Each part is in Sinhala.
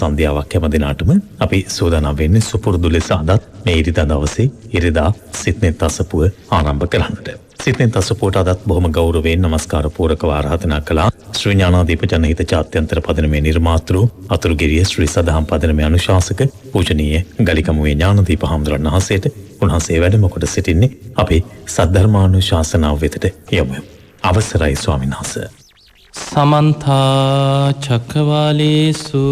සන්ධ්‍යාවක් හැම දිනාටම අපි සූදානම් වෙන්නේ සුපුරුදු ලෙස අදත් මේ ඉරිදා දවසේ ඉරිදා සිත්නෙත් අසපුව ආරම්භ කරන්නට. සිත්නෙත් අසපුවට අදත් බොහොම ගෞරවයෙන් නමස්කාර පූරකව ආරාධනා කළා ශ්‍රී ඥානාදීප ජනහිත ජාත්‍යන්තර පදනමේ නිර්මාතෘ අතුරුගිරිය ශ්‍රී සදහම් පදනමේ අනුශාසක පූජනීය ගලිකමුවේ ඥානදීප හාමුදුරන් වහන්සේට. උන්වහන්සේ වැඩම කොට සිටින්නේ අපේ සද්ධර්මානුශාසනාව වෙතට යමු. අවසරයි ස්වාමීන් වහන්සේ. සමන්තා චක්කවාලේසු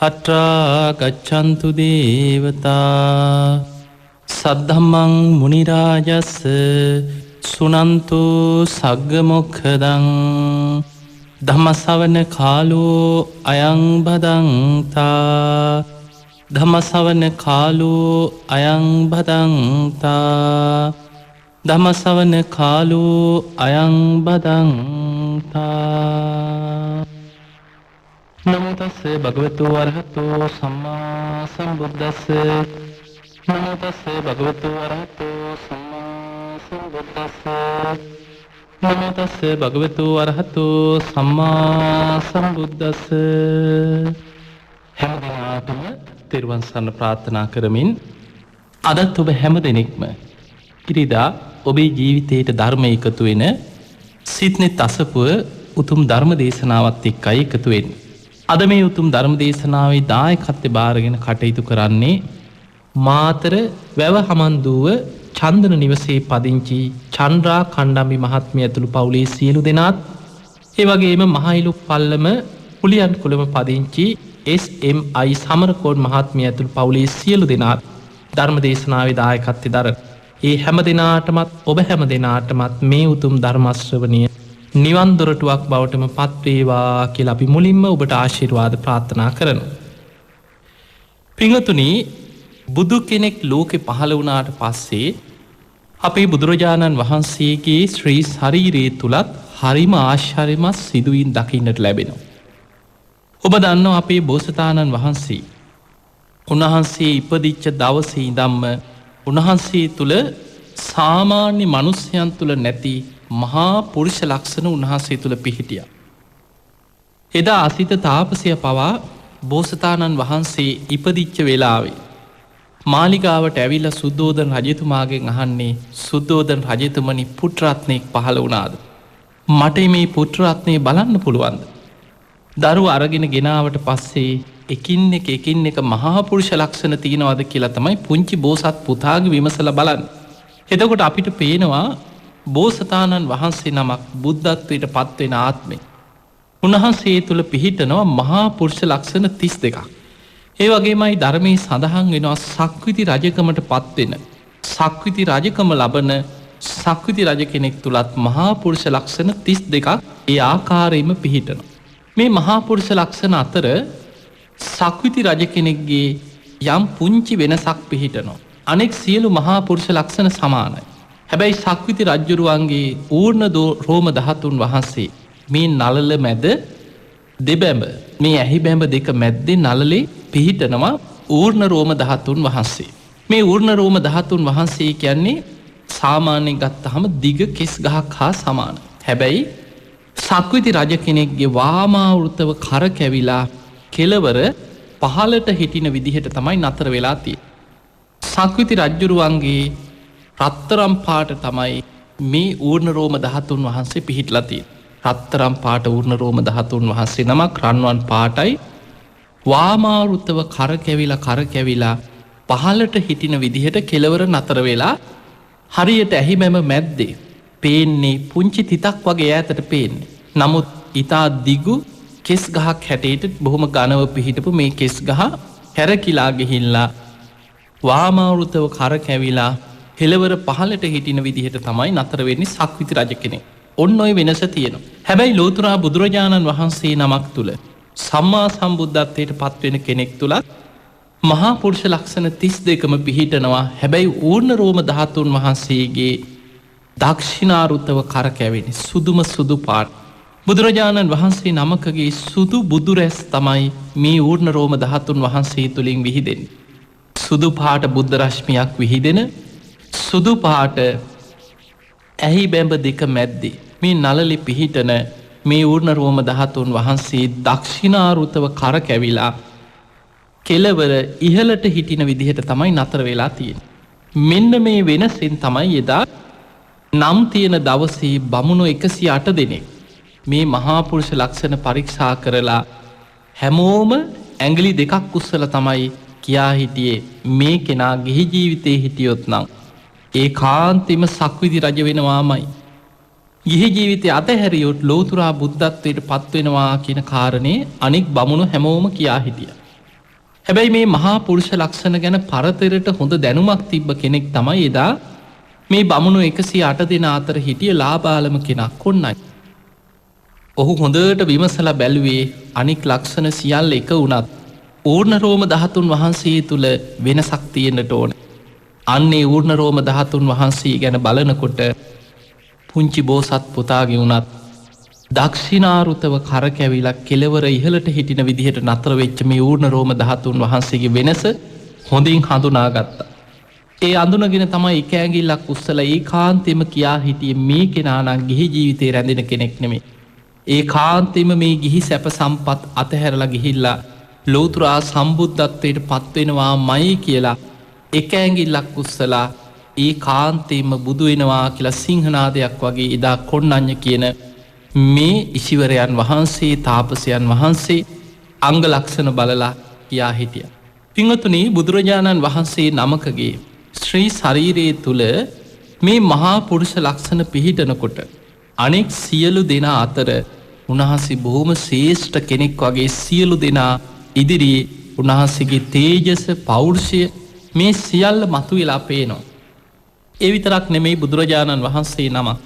අත්‍රා ගච්ඡන්තු දේවතා සද්ධම්මං මුනි රාජස් සුනන්තු සග්ග මොක්ඛදං ධම්මසවන කාලෝ අයං බදන්තා ධම්මසවන කාලෝ අයං බදන්තා ධම්මසවන කාලෝ අයං බදන්තා. නමෝ තස්සේ භගවතු වරහතෝ සම්මා සම්බුද්දස්ස නමෝ තස්සේ භගවතු වරහතෝ සම්මා සම්බුද්දස්ස නමෝ තස්සේ භගවතු වරහතෝ සම්මා සම්බුද්දස්ස. හැම දිනකටම තෙරුවන් සරණ ප්‍රාර්ථනා කරමින් අදත් ඔබ හැම දෙනෙක්ම ඉරිදා ඔබේ ජීවිතයට ධර්ම එකතු වෙන සිත්නෙත් අසපුව උතුම් ධර්ම දේශනාවත් එක්කයි එකතු වෙන්නේ. අද මේ උතුම් ධර්ම දේශනාවේ දායකත්වය බාරගෙන කටයුතු කරන්නේ මාතර වැව හමන්දුව චන්දන නිවසේ පදිංචි චන්ද්‍රා කණ්ඩම්බි මහත්මිය ඇතුළු පවුලේ සියලු දෙනාත්, ඒ වගේම මහයිලු පල්ලම පුලියන් කුලම පදිංචි SMI සමරකෝඩ් මහත්මිය ඇතුළු පවුලේ සියලු දෙනාත් ධර්ම දේශනාවේ දායකත්වය දරන ඒ හැම දෙනාටමත් ඔබ හැම දෙනාටමත් මේ උතුම් ධර්මශ්‍රවණය නිවන් දොරටුවක් බවටම පත්වේවා කියලා අපි මුලින්ම ඔබට ආශිර්වාද ප්‍රාර්ථනා කරනවා. පිංගතුනි, බුදු කෙනෙක් ලෝකෙ පහළ වුණාට පස්සේ අපේ බුදුරජාණන් වහන්සේගේ ශ්‍රී ශරීරයේ තුලත් හරිම ආශ්චර්යමත් සිදුවීම් දකින්නට ලැබෙනවා. ඔබ දන්නවා අපේ බෝසතාණන් වහන්සේ උන්වහන්සේ ඉපදිච්ච දවසේ ඉඳන්ම උන්වහන්සේ තුළ සාමාන්‍ය මනුස්්‍යයන් තුළ නැති මහා පුරුෂ ලක්ෂණ උන්වහන්සේ තුළ පිහිටිය. එදා අසිත තාපසය පවා බෝසතාණන් වහන්සේ ඉපදිච්ච වෙලාවේ මාලිගාවට ඇවිල්ල සුද්දෝදන රජතුමාගෙන් අහන්නේ, සුද්දෝදන රජතුමනි, පුත්‍රරත්නයෙක් පහළ වුණාද? මට මේ පුත්‍රරත්නය බලන්න පුළුවන්ද? දරුව අරගෙන ගෙනාවට පස්සේ එකින් එක මහා පුරුෂ ලක්ෂණ තියෙනවද කියලා තමයි පුංචි බෝසත් පුතාගේ විමසලා බලන්න. එතකොට අපිට පේනවා බෝසතාණන් වහන්සේ නමක් බුද්ධත්වයට පත්වෙන ආත්මේ උන්වහන්සේ තුළ පිහිටනවා මහා පුරුෂ ලක්ෂණ 32ක්. ඒ වගේමයි ධර්මයේ සඳහන් වෙනවා සක්විති රජකමට පත්වෙන, සක්විති රජකම ලබන සක්විති රජ කෙනෙක් තුලත් මහා පුරුෂ ලක්ෂණ 32ක් ඒ ආකාරයෙන්ම පිහිටනවා. මේ මහා පුරුෂ ලක්ෂණ අතර සක්විති රජ කෙනෙක්ගේ යම් පුංචි වෙනසක් පිහිටනවා. අනෙක් සියලු මහා පුරුෂ ලක්ෂණ සමානයි. හැබැයි සක්විති රජ්ජුරුවන්ගේ ඌර්ණ රෝම ධාතුන් වහන්සේ මේ නළල මැද දෙබැඹ, මේ ඇහි බැඹ දෙක මැද්දේ නළලේ පිහිටනවා ඌර්ණ රෝම ධාතුන් වහන්සේ. මේ ඌර්ණ රෝම ධාතුන් වහන්සේ කියන්නේ සාමාන්‍යයෙන් ගත්තහම දිග කෙස් ගහක් හා සමානයි. හැබැයි සක්විති රජ කෙනෙක්ගේ වාමාවෘතව කර කැවිලා කෙලවර පහලට හිටින විදිහට තමයි නතර වෙලා තියෙන්නේ. සක්විති රජ්ජුරුවන්ගේ රත්තරම් පාට තමයි මේ ඌර්ණ රෝම ධාතුන් වහන්සේ පිහිටලා තියෙන්නේ. රත්තරම් පාට ඌර්ණ රෝම ධාතුන් වහන්සේ නමක් රන්වන් පාටයි. වාමාවෘතව කරකැවිලා පහලට හිටින විදිහට කෙලවර නතර වෙලා හරියට ඇහිමැම මැද්දේ පේන්නේ පුංචි තිතක් වගේ ඈතට පේන්නේ. නමුත් ඉතා දිගු කෙස් ගහක් හැටේට බොහොම ගනව පිහිටපු මේ කෙස් ගහ හැරකිලා ගිහිල්ලා වාමාවෘතව කරකැවිලා කෙලවර පහලට හිටින විදිහට තමයි නතර වෙන්නේ සක්විති රජ කෙනෙක්. ඔන්න ඔය වෙනස තියෙනවා. හැබැයි ලෝතුරා බුදුරජාණන් වහන්සේ නමක් තුල සම්මා සම්බුද්ධත්වයට පත්වෙන කෙනෙක් තුලත් මහා පුරුෂ ලක්ෂණ 32ම පිහිටනවා. හැබැයි ඌර්ණ රෝම ධාතුන් වහන්සේගේ දක්ෂිනාරුතව කරකැවෙන්නේ සුදුම සුදු පාට. බුදුරජාණන් වහන්සේ නමකගේ සුදු බුදුරැස් තමයි මේ ඌර්ණ රෝම ධාතුන් වහන්සේ තුළින් විහිදෙන්නේ. සුදු පාට බුද්ධ රශ්මියක් විහිදෙන සුදු පාට ඇහි බැඹ දෙක මැද්දේ මේ නළලි පිහිටන මේ ඌර්ණ රෝම ධාතුන් වහන්සේ දක්ෂිනාරුතව කරකැවිලා කෙලවර ඉහලට හිටින විදිහට තමයි නතර වෙලා තියෙන. මෙන්න මේ වෙනසෙන් තමයි එදා නම් තියෙන දවසේ බමුණු 108 දෙනෙක් මේ මහාපුරුෂ ලක්ෂණ පරීක්ෂා කරලා හැමෝම ඇඟිලි දෙකක් උස්සල තමයි කියා හිටියේ මේ කෙනා ගිහි ජීවිතේ හිටියොත් නම් ඒ කාන්තිම සක්විති රජ වෙනවාමයි. ගිහි ජීවිතය අතහැරියොත් ලෝතුරා බුද්ධත්වයට පත්වෙනවා කියන කාරණේ අනික් බමුණු හැමෝම කියා හිටිය. හැබැයි මේ මහා පුරුෂ ලක්ෂණ ගැන පරතරට හොඳ දැනුමක් තිබ්බ කෙනෙක් තමයි එදා මේ බමුණු 108 දෙන අතර හිටිය ලාබාලම කෙනක් කොන්නයි. ඔහු හොඳට විමසලා බැලුවේ අනික් ලක්ෂණ සියල්ල එක වුණත් ඌර්ණ රෝම ධාතුන් වහන්සේ තුළ වෙනසක් තියෙන්නට ඕන. අන්නේ ඌර්ණ රෝම ධාතුන් වහන්සේ ගැන බලනකොට පුංචි බෝසත් පුතාගේ වුණත් දක්ෂිනාරුතව කරකැවිලක් කෙලවර ඉහලට හිටින විදිහට නතර වෙච්ච මේ ඌර්ණ රෝම ධාතුන් වහන්සේගේ වෙනස හොඳින් හඳුනාගත්තා. ඒ අඳුනගෙන තමයි එක ඇඟිල්ලක් උස්සලා ඒකාන්තෙම කියා හිටියේ මේ කෙනා නම් ගිහි ජීවිතේ රැඳෙන කෙනෙක් නෙමෙයි. ඒකාන්තෙම මේ ගිහි සැප සම්පත් අතහැරලා ගිහිල්ලා ලෝතුරා සම්බුද්ධත්වයට පත්වෙනවාමයි කියලා එක ඇඟිල්ලක් උස්සලා ඒකාන්තෙම බුදු වෙනවා කියලා සිංහනාදයක් වගේ එදා කොණ්ණඤ්ඤ කියන මේ ඉසිවරයන් වහන්සේ තාපසයන් වහන්සේ අංග ලක්ෂණ බලලා කියා හිටියා. පින්වතුනි, බුදුරජාණන් වහන්සේ නමකගේ ශ්‍රී ශරීරයේ තුල මේ මහා පුරුෂ ලක්ෂණ පිහිටනකොට අනෙක් සියලු දෙනා අතර උන්වහන්සේ බොහොම ශ්‍රේෂ්ඨ කෙනෙක් වගේ සියලු දෙනා ඉදිරියේ උන්වහන්සේගේ තේජස පෞරුෂය මේ සියල්ල මතුවලා පේනවා. ඒ විතරක් නෙමෙයි, බුදුරජාණන් වහන්සේ නමක්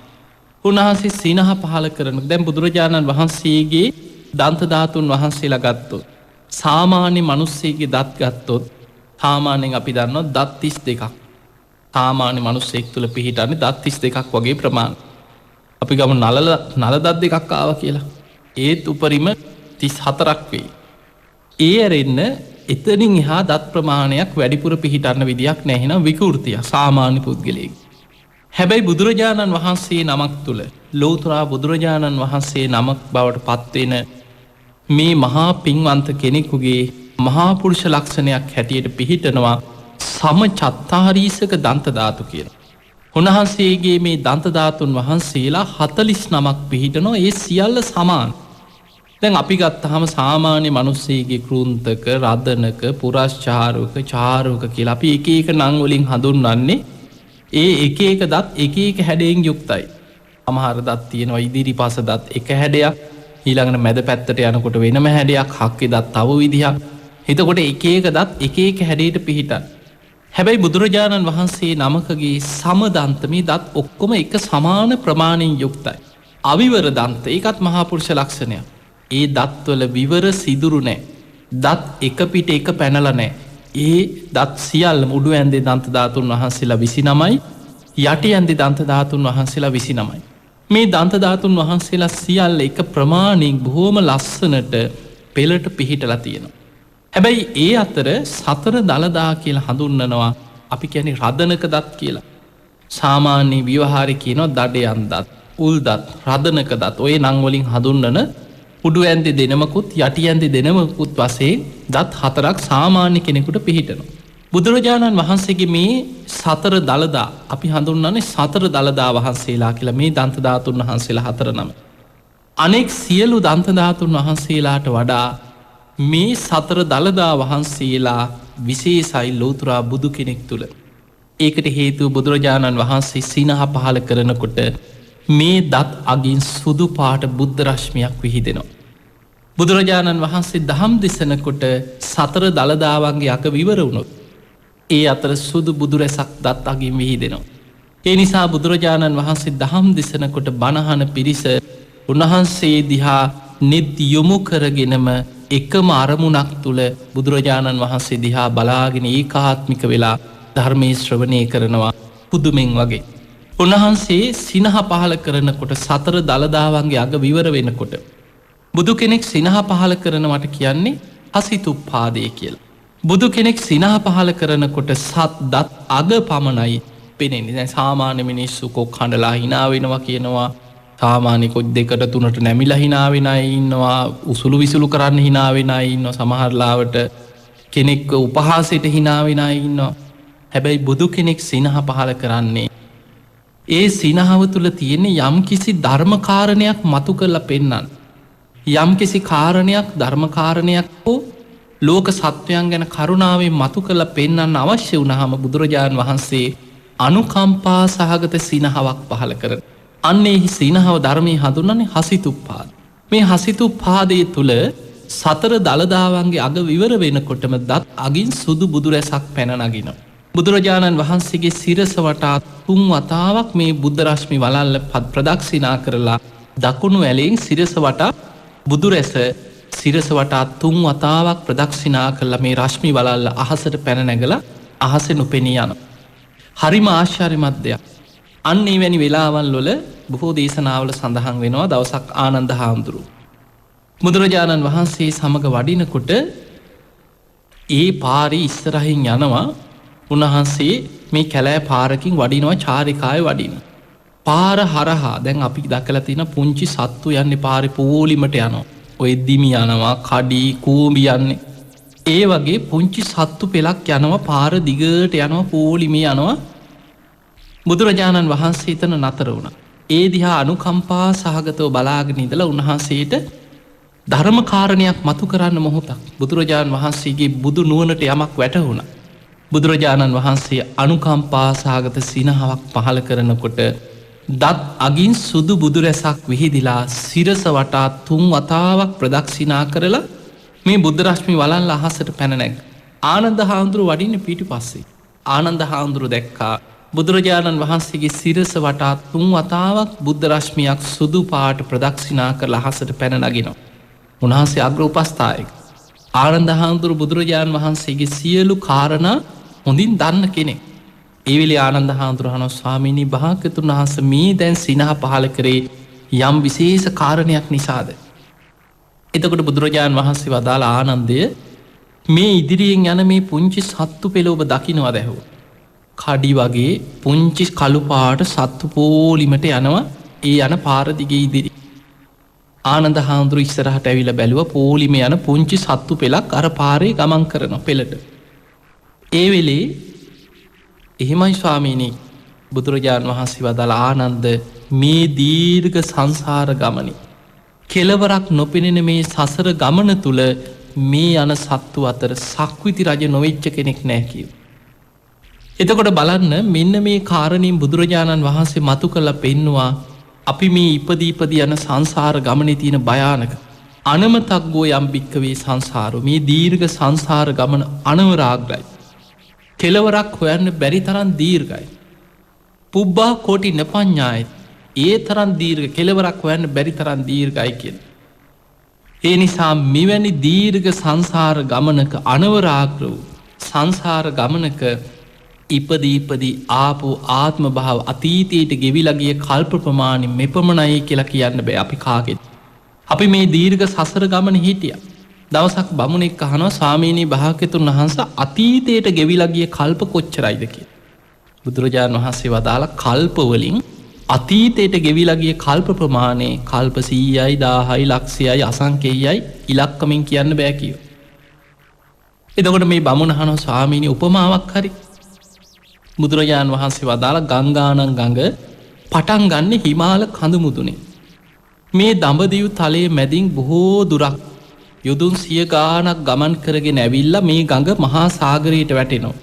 උන්වහන්සේ සිනහ පහල කරන දැන් බුදුරජාණන් වහන්සේගේ දන්ත ධාතුන් වහන්සේලා ගත්තොත් සාමාන්‍ය මිනිස්සෙගේ දත් ගත්තොත් සාමාන්‍යයෙන් අපි දන්නවා දත් 32ක් සාමාන්‍ය මිනිස්සෙක් තුල පිහිටන්නේ දත් 32ක් වගේ ප්‍රමාණයක්. අපි ගමු නල දත් දෙකක් ආවා කියලා. ඒත් උපරිම 34ක් වෙයි. ඒ ඇරෙන්න එතනින් එහා දත් ප්‍රමාණයක් වැඩිපුර පිහිටන්න විදියක් නැහැ. එහෙනම් විකෘතිය සාමාන්‍ය පුද්ගලයෙක්. හැබැයි බුදුරජාණන් වහන්සේ නමක් තුල ලෝතුරා බුදුරජාණන් වහන්සේ නමක් බවට පත්වෙන මේ මහා පින්වන්ත කෙනෙකුගේ මහා පුරුෂ ලක්ෂණයක් හැටියට පිහිටනවා සම චත්තාරීසක දන්ත ධාතු කියන. උන්වහන්සේගේ මේ දන්ත ධාතුන් වහන්සේලා 49ක් පිහිටනවා. ඒ සියල්ල සමාන. දැන් අපි ගත්තාම සාමාන්‍ය මිනිස්සෙගේ කෘන්තක, රදනක, පුරස්චාරක, චාරක කියලා අපි එක එක නම් වලින් හඳුන්වන්නේ. ඒ එක එක දත් එක එක හැඩයෙන් යුක්තයි. සමහර දත් තියෙනවා ඉදිරිපස දත් එක හැඩයක්, ඊළඟට මැද පැත්තට යනකොට වෙනම හැඩයක්, හක්කේ දත් තව විදිහක්. එතකොට එක එක දත් එක එක හැඩයට පිහිටන. හැබැයි බුදුරජාණන් වහන්සේ නමකගේ සමදන්ත මේ දත් ඔක්කොම එක සමාන ප්‍රමාණයෙන් යුක්තයි. අවිවර දන්ත ඒකත් මහා පුරුෂ ලක්ෂණයක්. ඒ දත්වල විවර සිදුරු නෑ. දත් එක පිට එක පැනලා නෑ. ඒ දත් සියල්ල මුඩු ඇන්දේ දන්ත ධාතුන් වහන්සේලා 29යි, යටි ඇන්දේ දන්ත ධාතුන් වහන්සේලා 29යි. මේ දන්ත ධාතුන් වහන්සේලා සියල්ල එක ප්‍රමාණයෙන් බොහොම ලස්සනට පෙළට පිහිටලා තියෙනවා. හැබැයි ඒ අතර සතර දළදා කියලා හඳුන්වනවා. අපි කියන්නේ රදනක දත් කියලා. සාමාන්‍ය ව්‍යවහාරේ කියනවා දඩයන් දත්, උල් දත්, රදනක දත්. ඔය නම් වලින් හඳුන්වන උඩු ඇන්දේ දෙනමකුත් යටි ඇන්දේ දෙනමකුත් වශයෙන් දත් 4ක් සාමාන්‍ය කෙනෙකුට පිහිටනවා. බුදුරජාණන් වහන්සේගේ මේ සතර දළදා අපි හඳුන්වන්නේ සතර දළදා වහන්සේලා කියලා. මේ දන්ත ධාතුන් වහන්සේලා 4 නම. අනෙක් සියලු දන්ත ධාතුන් වහන්සේලාට වඩා මේ සතර දළදා වහන්සේලා විශේෂයි ලෝතුරා බුදු කෙනෙක් තුළ. ඒකට හේතුව බුදුරජාණන් වහන්සේ සිනහ පහල කරනකොට මේ දත් අගින් සුදු පාට බුද්ධ රශ්මියක් විහිදෙනවා. බුදුරජාණන් වහන්සේ දහම් දෙසනකොට සතර දළදාවන්ගේ අක විවර වුණොත් ඒ අතර සුදු බුදු රැසක් දත් අගින් විහිදෙනවා. ඒ නිසා බුදුරජාණන් වහන්සේ දහම් දෙසනකොට බණහන පිරිස උන්වහන්සේ දිහා නෙත් යොමු කරගෙනම එකම අරමුණක් තුළ බුදුරජාණන් වහන්සේ දිහා බලාගෙන ඒකාත්මික වෙලා ධර්මයේ ශ්‍රවණය කරනවා පුදුමෙන් වගේ. උන්වහන්සේ සිනහ පහල කරනකොට සතර දළදාවන්ගේ අග විවර වෙනකොට බුදු කෙනෙක් සිනහ පහල කරනවට කියන්නේ හසිතුප්පාදය කියලා. බුදු කෙනෙක් සිනහ පහල කරනකොට සත් දත් අග පමණයි පෙනෙන්නේ. දැන් සාමාන්‍ය මිනිස්සු කොක් හඬලා hina වෙනවා කියනවා. සාමාන්‍ය කොක් දෙකට තුනට නැමිලා hina වෙන අය ඉන්නවා. උසුළු විසුළු කරන්න hina වෙන අය ඉන්නවා. සමහර ලාවට කෙනෙක් උපහාසයට හිනාවෙන ඉන්නවා. හැබැයි බුදු කෙනෙක් සිනහ පහල කරන්නේ ඒ සිනහව තුළ තියෙන යම් කිසි ධර්මකාරණයක් මතු කරලා පෙන්නන්න. යම් කිසි කාරණයක් ධර්මකාරණයක් හෝ ලෝක සත්වයන් ගැන කරුණාවෙන් මතු කරලා පෙන්නන්න අවශ්‍ය වුණහම බුදුරජාණන් වහන්සේ අනුකම්පා සහගත සිනහවක් පහල කරන. අන්නේ සිනහව ධර්මය හඳුන්නන්නේ හසිතුප්පාද. මේ හසිතුප්පාදය තුළ සතර දළදාවන්ගේ අග විවර වෙනකොටම දත් අගින් සුදු බුදුරැසක් පැනනගෙන. බුදුරජාණන් වහන්සේගේ සිරස වටා තුන් වතාවක් මේ බුද්ධරශ්මි වලල්ල පත් ප්‍රදක්ෂිනා කරලා දකුණු ඇලෙන් සිරස වටා බුදුරැස සිරස වටා තුන් වතාවක් ප්‍රදක්ෂිනා කරලා මේ රශ්මි වලල්ල අහසට පැනනැගල අහස නොපෙනී යන. හරිම ආශ්චර්යමත් දෙයක්. අන්නේ වැනි වෙලාවල් වල බොහෝ දේශනාවල සඳහන් වෙනවා දවසක් ආනන්ද හාමුදුරු. බුදුරජාණන් වහන්සේ සමඟ වඩිනකොට ඒ පාරි ඉස්සරහින් යනවා උන්වහන්සේ මේ කැලෑ පාරකින් වඩිනවා චාරිකාය වඩින. පාර හරහා දැන් අපි දකල තින පුංචි සත්තු යන්නේ පාරි පෝලිමට යනවා. ඔය දිමි යනවා කඩී කූම්බි යන්නේ. ඒ වගේ පුංචි සත්තු පෙලක් යනවා පාර දිගට යනවා පෝලිමේ යනවා. බුදුරජාණන් වහන්සේ තන නතර වුණ. ඒ දිහා අනුකම්පා සහගතව බලාගෙන ඉඳලා උන්වහන්සේට ධර්මකාරණයක් මතු කරන්න මොහොතක් බුදුරජාණන් වහන්සේගේ බුදු නුවනට යමක් වැටහුණ. බුදුරජාණන් වහන්සේ අනුකම්පා සහගත සිනහාවක් පහල කරනකොට දත් අගින් සුදු බුදුරැසක් විහිදිලා සිරස වටා තුන් වතාවක් ප්‍රදක්ෂිනා කරලා මේ බුද්ධරශ්මි වලල්ල අහසට පැනනැක්. ආනන්ද හාමුදුරු වඩින්න පිටි පස්සේ. ආනන්ද හාමුදුරු දැක්කා බුදුරජාණන් වහන්සේගේ සිරස වටා තුන් වතාවක් බුද්ධරශ්මියක් සුදු පාට ප්‍රදක්ෂිනා කර අහසට පැනනගෙනවා. උන්හන්සේ අග්‍ර උපස්ථායක. ආනන්ද හාමුදුරු බුදුරජාණන් වහන්සේගේ සියලු කාරණා හොඳින් දන්න කෙනෙක්. ඒවිලි ආනන්ද හාමුදුරහන ස්වාමීණී භාග්‍යතුන් වහන්ස මේ දැන් සිනහ පහල කරේ යම් විශේෂ කාරණයක් නිසාද. එතකොට බුදුරජාණන් වහන්සේ වදාළ ආනන්දය මේ ඉදිරියෙන් යන මේ පුංචි සත්තු පෙළ ඔබ දකිනවා දැහෝ. කඩි වගේ පුංචි කළුපාට සත්තු පෝලිමට යනවා ඒ යන පාරදිගේ ඉදිරි. ආනන්ද හාමුදුරු ඉස්සරහට ඇවිල බැලුව පෝලිම යන පුංචි සත්තු පෙලක් අර පාරේ ගමන් කරන පෙළට. ඒ වෙලේ එහෙමයි ස්වාමීනී බුදුරජාණන් වහන්සේ වදාළ ආනන්ද මේ දීර්ඝ සංසාර ගමනි. කෙලවරක් නොපෙනෙන මේ සසර ගමන තුළ මේ යන සත්තු අතර සක්විති රජ නොවෙච්ච කෙනෙක් නෑකිව. එතකොට බලන්න මෙන්න මේ කාරණින් බුදුරජාණන් වහන්සේ මතු කළ පෙන්නවා අපි මේ ඉපදීපදී යන සංසාර ගමන තියෙන භයානක අනමතක් ගෝ යම් භික්කවේ සංසාරු මේ දීර්ඝ සංසාර ගමන අනවරාග්‍රයි. කෙලවරක් හොයන්න බැරි තරන් දීර්ගයි. පුබ්බා කෝටි නපඥ්ඥායි ඒ තරන් දීර්ග කෙලවරක් හොයන්න බැරි තරන් දීර්ගයි කියෙන. ඒ නිසා මෙවැනි දීර්ඝ සංසාර ගමනක අනවරාග්‍ර වූ සංසාර ගමනක ඉපදීපදී ආපු ආත්ම භාව අතීතයට ගෙවිලගේ කල්ප ප්‍රමාණි මෙපමණයි කියලා කියන්න බෑ අපි කාගෙත්. අපි මේ දීර්ඝ සසර ගමන හිටිය. දවසක් බමුණෙක් අහනවා ස්වාමීණී භාග්‍යතුන් වහන්ස අතීතයට ගෙවිලගිය කල්ප කොච්චරයිද කිය. බුදුරජාණන් වහන්සේ වදාළ කල්පවලින් අතීතයට ගෙවිලගිය කල්ප ප්‍රමාණය කල්ප 100යි 1000යි ලක්ෂයයි අසංකේයයි ඉලක්කමින් කියන්න බෑ කිය. එතකොට මේ බමුණ අහනවා ස්වාමීණී උපමාවක් හරි. බුදුරජාණන් වහන්සේ වදාළ ගංගානං ගඟ පටන් ගන්න හිමාල කඳුමුදුනේ. මේ දඹදිව් තලයේ මැදින් බොහෝ දුරක් යුදුන් 100 ගානක් ගමන් කරගෙන ඇවිල්ලා මේ ගඟ මහා සාගරයට වැටෙනවා.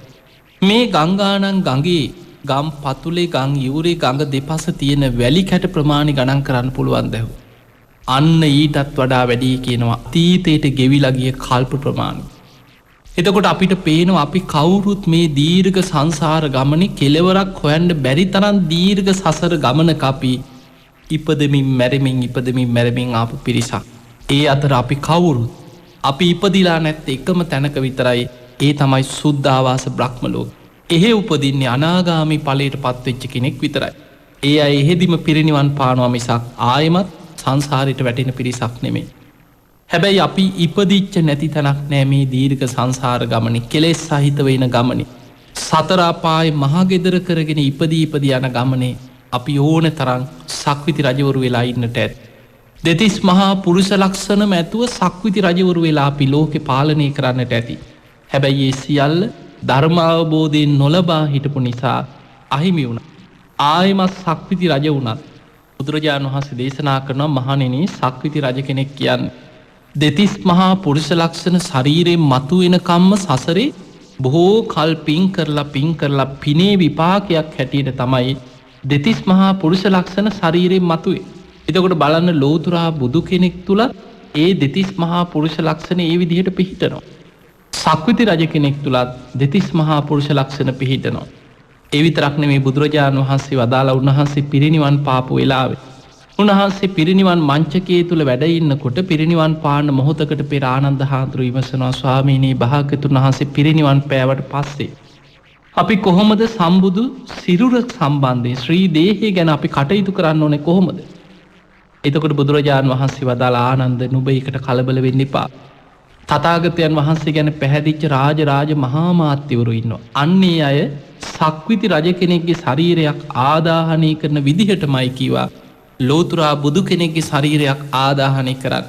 මේ ගංගානං ගඟේ ගම් පතුලේ ගං යූරේ ගඟ දෙපස තියෙන වැලි කැට ප්‍රමාණි ගණන් කරන්න පුළුවන් දැහු. අන්න ඊටත් වඩා වැඩි කියනවා අතීතයට ගෙවිලා ගිය කල්ප ප්‍රමාණි. එතකොට අපිට පේනවා අපි කවුරුත් මේ දීර්ඝ සංසාර ගමනේ කෙලවරක් හොයන්න බැරි තරම් දීර්ඝ සසර ගමනක අපි ඉපදමින් මැරමින් ආපු පිරිසක්. ඒ අතර අපි කවුරුත් අපි ඉපදිලා නැත්ත එකම තැනක විතරයි ඒ තමයි සුද්ධාවාස බ්‍රහ්මලෝක. එහෙ උපදින්නේ අනාගාමි ඵලයට පත්වෙච්ච කෙනෙක් විතරයි. ඒ අය එහෙදිම පිරිනිවන් පානවා මිසක් ආයෙමත් සංසාරයට වැටෙන පිරිසක් නෙමෙයි. හැබැයි අපි ඉපදිච්ච නැති තැනක් නෑ මේ දීර්ඝ සංසාර ගමනි කෙලෙස් සහිත වෙන ගමනි. සතරාපාය මහගෙදර කරගෙන ඉපදී යන ගමනේ අපි ඕන තරම් සක්විති රජවරු වෙලා ඉන්නට ඇත්. දෙතිස් මහා පුරුෂ ලක්ෂණ ඇතුව සක්විති රජවරු වෙලා අපි ලෝකෙ පාලනය කරන්නට ඇති. හැබැයි ඒ සියල්ල ධර්මාවබෝධයෙන් නොලබා හිටපු නිසා අහිමි වුණ. ආයමත් සක්විති රජ වුණත් බුදුරජාණන් වහන්සේ දේශනා කරනවා මහණෙනි සක්විති රජ කෙනෙක් කියන්න. දෙතිස් මහා පුරුෂ ලක්ෂණ ශරීරයෙන් මතු වෙනකම්ම සසරේ බොහෝ කල් පින් කරලා පිනේ විපාකයක් හැටියට තමයි දෙතිස් මහා පුරුෂ ලක්ෂණ ශරීරයෙන් මතුවේ. එතකොට බලන්න ලෝතුරා බුදු කෙනෙක් තුළ ඒ දෙතිස් මහා පුරුෂ ලක්ෂණ ඒ විදිහට පිහිටනවා. සක්විති රජ කෙනෙක් තුළත් දෙතිස් මහා පුරුෂ ලක්ෂණ පිහිටනවා. ඒ විතරක් නෙමේ බුදුරජාණන් වහන්සේ වදාලා උන්වහන්සේ පිරිනිවන් පාපු වෙලාවේ. උන්වහන්සේ පිරිනිවන් මංචකයේ තුළ වැඩ ඉන්නකොට පිරිනිවන් පාන මොහොතකට පෙර ආනන්ද හාමුදුරුවෝ විමසනවා ස්වාමීනී භාග්‍යවතුන් වහන්සේ පිරිනිවන් පෑවට පස්සේ අපි කොහොමද සම්බුදු සිරුර සම්බන්ධයෙන් ශ්‍රී දේහය ගැන අපි කටයුතු කරන්න ඕනේ කොහොමද? එතකොට බුදුරජාණන් වහන්සේ වදාලා ආනන්ද නුඹ ඒකට කලබල වෙන්න එපා. තථාගතයන් වහන්සේ ගැන පැහැදිච්ච රාජ මහා මාත්‍යවරු ඉන්නවා. අන්නේ අය සක්විති රජ කෙනෙක්ගේ ශරීරයක් ආදාහනය කරන විදිහටමයි කිව්වා ලෝතුරා බුදු කෙනෙක්ගේ ශරීරයක් ආදාහනය කරන්න.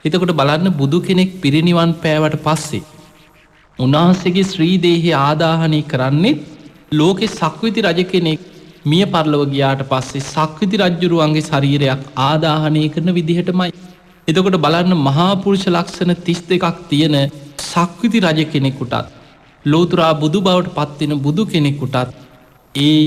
එතකොට බලන්න බුදු කෙනෙක් පිරිනිවන් පෑවට පස්සේ උන්වහන්සේගේ ශ්‍රී දේහය ආදාහනය කරන්නේ ලෝකෙ සක්විති රජ කෙනෙක් මිය පරලොව ගියාට පස්සේ සක්විති රජ්ජුරුවන්ගේ ශරීරයක් ආදාහනය කරන විදිහටමයි. එතකොට බලන්න මහා පුරුෂ ලක්ෂණ 32ක් තියෙන සක්විති රජ කෙනෙකුටත් ලෝතුරා බුදු බවට පත්වෙන බුදු කෙනෙකුටත් ඒ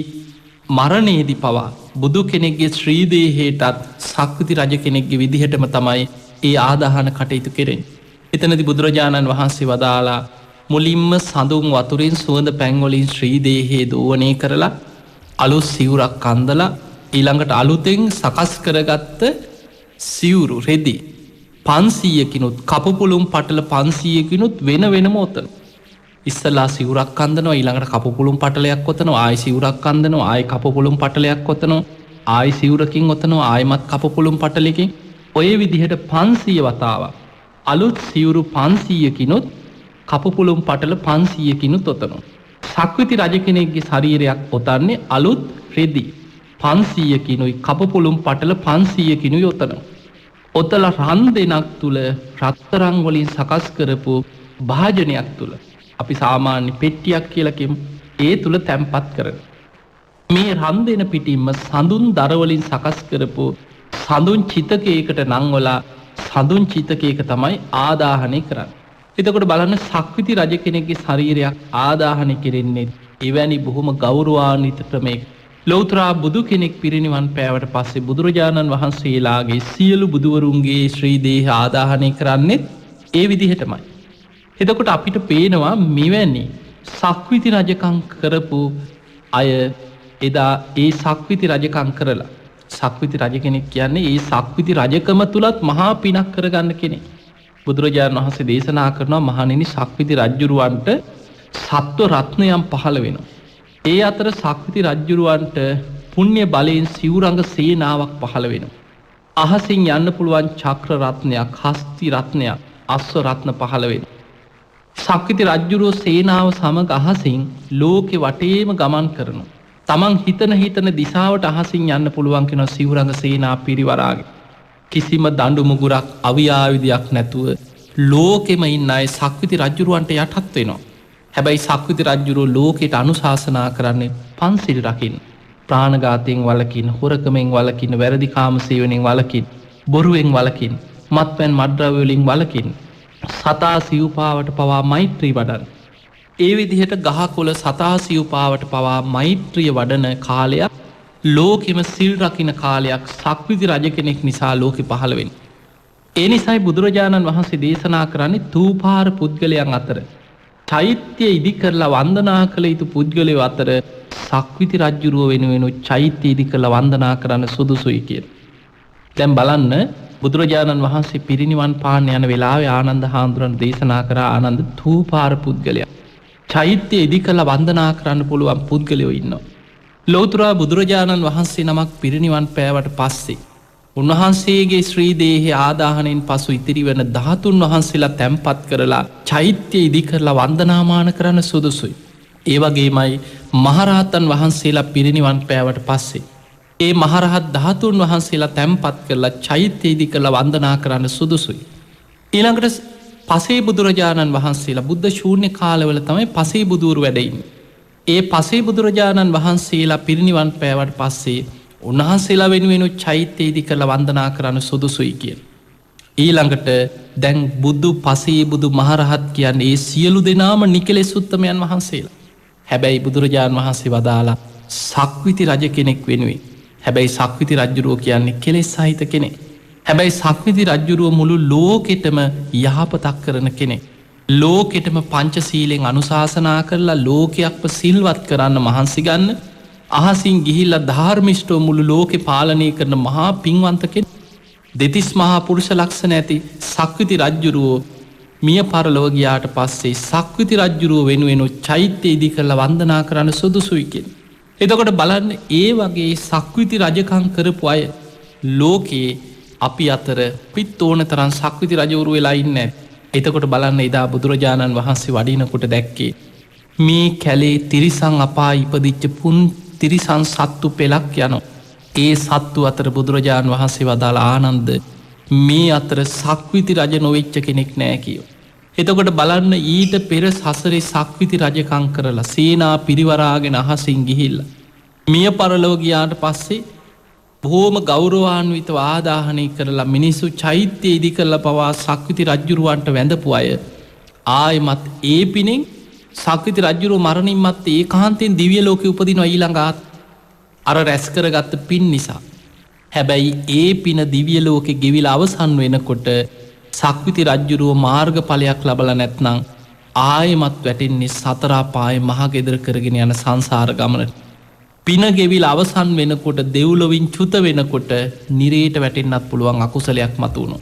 මරණයේදී පවා බුදු කෙනෙක්ගේ ශ්‍රී දේහයටත් සක්විති රජ කෙනෙක්ගේ විදිහටම තමයි ඒ ආදාහන කටයුතු කෙරෙන්නේ. එතනදී බුදුරජාණන් වහන්සේ වදාලා මුලින්ම සඳුන් වතුරෙන් සුවඳ පැන්වලින් ශ්‍රී දේහයේ දෝවනය කරලා අලුත් සිවුරක් අන්දලා ඊළඟට අලුතෙන් සකස් කරගත්ත සිවුරු රෙදි 500කිනුත් කපුපුළුම් පටල 500කිනුත් වෙන වෙනම ඔතන. ඉස්සලා සිවුරක් අන්දනවා ඊළඟට කපුපුළුම් පටලයක් ඔතනවා ආයි සිවුරක් අන්දනවා ආයි කපුපුළුම් පටලයක් ඔතනවා ආයි සිවුරකින් ඔතනවා ආයිමත් කපුපුළුම් පටලකින් ඔය විදිහට 500 වතාවක් අලුත් සිවුරු 500කිනුත් කපුපුළුම් පටල 500කිනුත් ඔතනවා. සක්විති රජ කෙනෙක්ගේ ශරීරයක් ඔතන්නේ අලුත් රෙදි 500කිනුයි කපුපුළුම් පටල 500කිනුයි ඔතනවා. ඔතල රන් දෙනක් තුළ රත්තරන් වලින් සකස් කරපු භාජනයක් තුළ අපි සාමාන්‍ය පෙට්ටියක් කියලා කියමු. ඒ තුල තැම්පත් කරන මේ රන් දෙන පිටින්ම සඳුන් දරවලින් සකස් කරපු සඳුන් චිතකයකට නංවලා සඳුන් චිතකයක තමයි ආදාහනය කරන්නේ. එතකොට බලන්න සක්විති රජ කෙනෙක්ගේ ශරීරයක් ආදාහනය කෙරෙන්නේ එවැනි බොහොම ගෞරවාන්විත ක්‍රමයක. ලෞතර බුදු කෙනෙක් පිරිනිවන් පෑවට පස්සේ බුදුරජාණන් වහන්සේලාගේ සියලු බුදුවරුන්ගේ ශ්‍රී දේහ ආදාහනය කරන්නේ ඒ විදිහටමයි. එතකොට අපිට පේනවා මෙවැනි සක්විති රජකම් කරපු අය එදා ඒ සක්විති රජකම් කරලා සක්විති රජ කෙනෙක් කියන්නේ ඒ සක්විති රජකම තුලත් මහා පිනක් කරගන්න කෙනෙක්. බුදුරජාණන් වහන්සේ දේශනා කරනවා මහණෙනි සක්විති රජුරවන්ට සත්ව රත්නයන් පහළ වෙනවා. ඒ අතර සක්විති රජුරවන්ට පුණ්‍ය බලයෙන් සිවුරංග සේනාවක් පහළ වෙනවා. අහසින් යන්න පුළුවන් චක්‍ර රත්නයක්, හස්ති රත්නයක්, අස්ව රත්න පහළ වෙනවා. සක්විති රජ්ජුරුව සේනාව සමග අහසින් ලෝකෙ වටේම ගමන් කරනවා. තමන් හිතන දිසාවට අහසින් යන්න පුළුවන් කෙන සිවුරඟ සේනා පිරිවරාගෙන. කිසිම දඬු මුගුරක් අවියාවිදයක් නැතුව ලෝකෙම ඉන්න අය සක්විති රජ්ජුරුවන්ට යටත් වෙනවා. හැබැයි සක්විති රජ්ජුරුව ලෝකෙට අනුශාසනා කරන්නේ පන්සිල් රකින්න. ප්‍රාණඝාතයෙන් වළකින්න, හොරකමෙන් වළකින්න, වැරදි කාම සේවනයෙන් වළකින්න, බොරුවෙන් වළකින්න, මත්පැන් මත්ද්‍රව්‍ය වලින් වළකින්න. සතා සිව්පාවට පවා මෛත්‍රී වඩන. ඒ විදිහට ගහකොළ සතා සිව්පාවට පවා මෛත්‍රිය වඩන කාලයක් ලෝකෙම සිල් රකින කාලයක් සක්විති රජ කෙනෙක් නිසා ලෝකෙ පහළ වෙන්නේ. ඒ නිසායි බුදුරජාණන් වහන්සේ දේශනා කරන්නේ තූපාර පුද්ගලයන් අතර චෛත්‍ය ඉදි කරලා වන්දනා කළ යුතු පුද්ගලයෝ අතර සක්විති රජුරුව වෙනුවෙන් චෛත්‍ය ඉදි කරලා වන්දනා කරන්න සුදුසුයි කියලා. දැන් බලන්න බුදුරජාණන් වහන්සේ පිරිනිවන් පාන්න යන වෙලාවේ ආනන්ද හාමුදුරන් දේශනා කරා ආනන්ද තූපාර පුද්ගලයා චෛත්‍ය ඉදි කරලා වන්දනා කරන්න පුළුවන් පුද්ගලයෝ ඉන්නවා. ලෞතර බුදුරජාණන් වහන්සේ නමක් පිරිනිවන් පෑවට පස්සේ උන්වහන්සේගේ ශ්‍රී දේහය ආදාහනයෙන් පසු ඉතිරි වෙන 13 වහන්සේලා තැන්පත් කරලා චෛත්‍ය ඉදි කරලා වන්දනාමාන කරන්න සුදුසුයි. ඒ වගේමයි මහරහතන් වහන්සේලා පිරිනිවන් පෑවට පස්සේ ඒ මහරහත් 13 වහන්සේලා තැන්පත් කරලා චෛත්‍ය ඉදි කරලා වන්දනා කරන්න සුදුසුයි. ඊළඟට පසේ බුදුරජාණන් වහන්සේලා බුද්ධ ශූන්‍ය කාලවල තමයි පසේ බුදුරු වැඩයින්. ඒ පසේ බුදුරජාණන් වහන්සේලා පිරිනිවන් පෑවට පස්සේ උන්වහන්සේලා වෙනුවෙනු චෛත්‍ය ඉදි කරලා වන්දනා කරන්න සුදුසුයි කියෙන්. ඊළඟට දැන් බුදු පසේ බුදු මහරහත් කියන්නේ ඒ සියලු දෙනාම නිකලෙස් උත්තමයන් වහන්සේලා. හැබැයි බුදුරජාණන් වහන්සේ වදාලා සක්විති රජ කෙනෙක් වෙනුවෙන්. හැබැයි සක්විති රජ්ජුරුව කියන්නේ කෙලෙස් සහිත කෙනෙක්. හැබැයි සක්විති රජ්ජුරුව මුළු ලෝකෙටම යහපතක් කරන කෙනෙක්. ලෝකෙටම පංචසීලෙන් අනුශාසනා කරලා ලෝකයක්ම සිල්වත් කරන්න මහන්සි ගන්න අහසින් ගිහිල්ල ධර්මිෂ්ටෝ මුළු ලෝකෙ පාලනය කරන මහා පින්වන්ත කෙනෙක්. දෙතිස් මහා පුරුෂ ලක්ෂණ ඇති සක්විති රජ්ජුරුවෝ මිය පරලොව ගියාට පස්සේ සක්විති රජ්ජුරුව වෙනුවෙනු චෛත්‍ය ඉදි කරලා වන්දනා කරන්න සුදුසුයිකෙන්. එතකොට බලන්න ඒ වගේ සක්විති රජකං කරපු අය ලෝකයේ අපි අතර පිත් ඕන තරන් සක්විති රජවරු වෙලා ඉන්න. එතකොට බලන්න එදා බුදුරජාණන් වහන්සේ වඩිනකොට දැක්කේ. මේ කැලේ තිරිසං අපා ඉපදිච්ච පුන් තිරිසං සත්තු පෙලක් යනො. ඒ සත්තු අතර බුදුරජාණන් වහන්සේ වදාළ ආනන්ද මේ අතර සක්විති රජ නොවෙච්ච කෙනෙක් නෑ කියෝ. එතකොට බලන්න ඊට පෙර සසරේ සක්විති රජකං කරලා සේනා පිරිවරාගෙන අහසින් ගිහිල්ල. මිය පරලෝගයාට පස්සේ බොහෝම ගෞරවාන්විත ආදාහනය කරලා මිනිස්සු චෛත්‍ය ඉදි කරල පවා සක්විති රජ්ජුරුවන්ට වැඳපු අය. ආයමත් ඒ පිනෙන් සක්විති රජ්ජුරුව මරණින්මත් ඒ කාන්තෙන් දිවිය ලෝක උපදි නොඊළඟාත් අර රැස්කරගත්ත පින් නිසා. හැබැයි ඒ පින දිවිය ලෝකෙ ගෙවිල අවසන් වෙනකොට සක්විති රජ්ජුරුව මාර්ග පලයක් ලබල නැත්නං ආයමත් වැටෙන්නේ සතරා පාය මහගෙදර කරගෙන යන සංසාර ගමනට. පින ගෙවිල් අවසන් වෙනකොට දෙව්ලොවින් චුත වෙනකොට නිරේට වැටෙන්න්නත් පුළුවන් අකුසලයක් මතුුණු.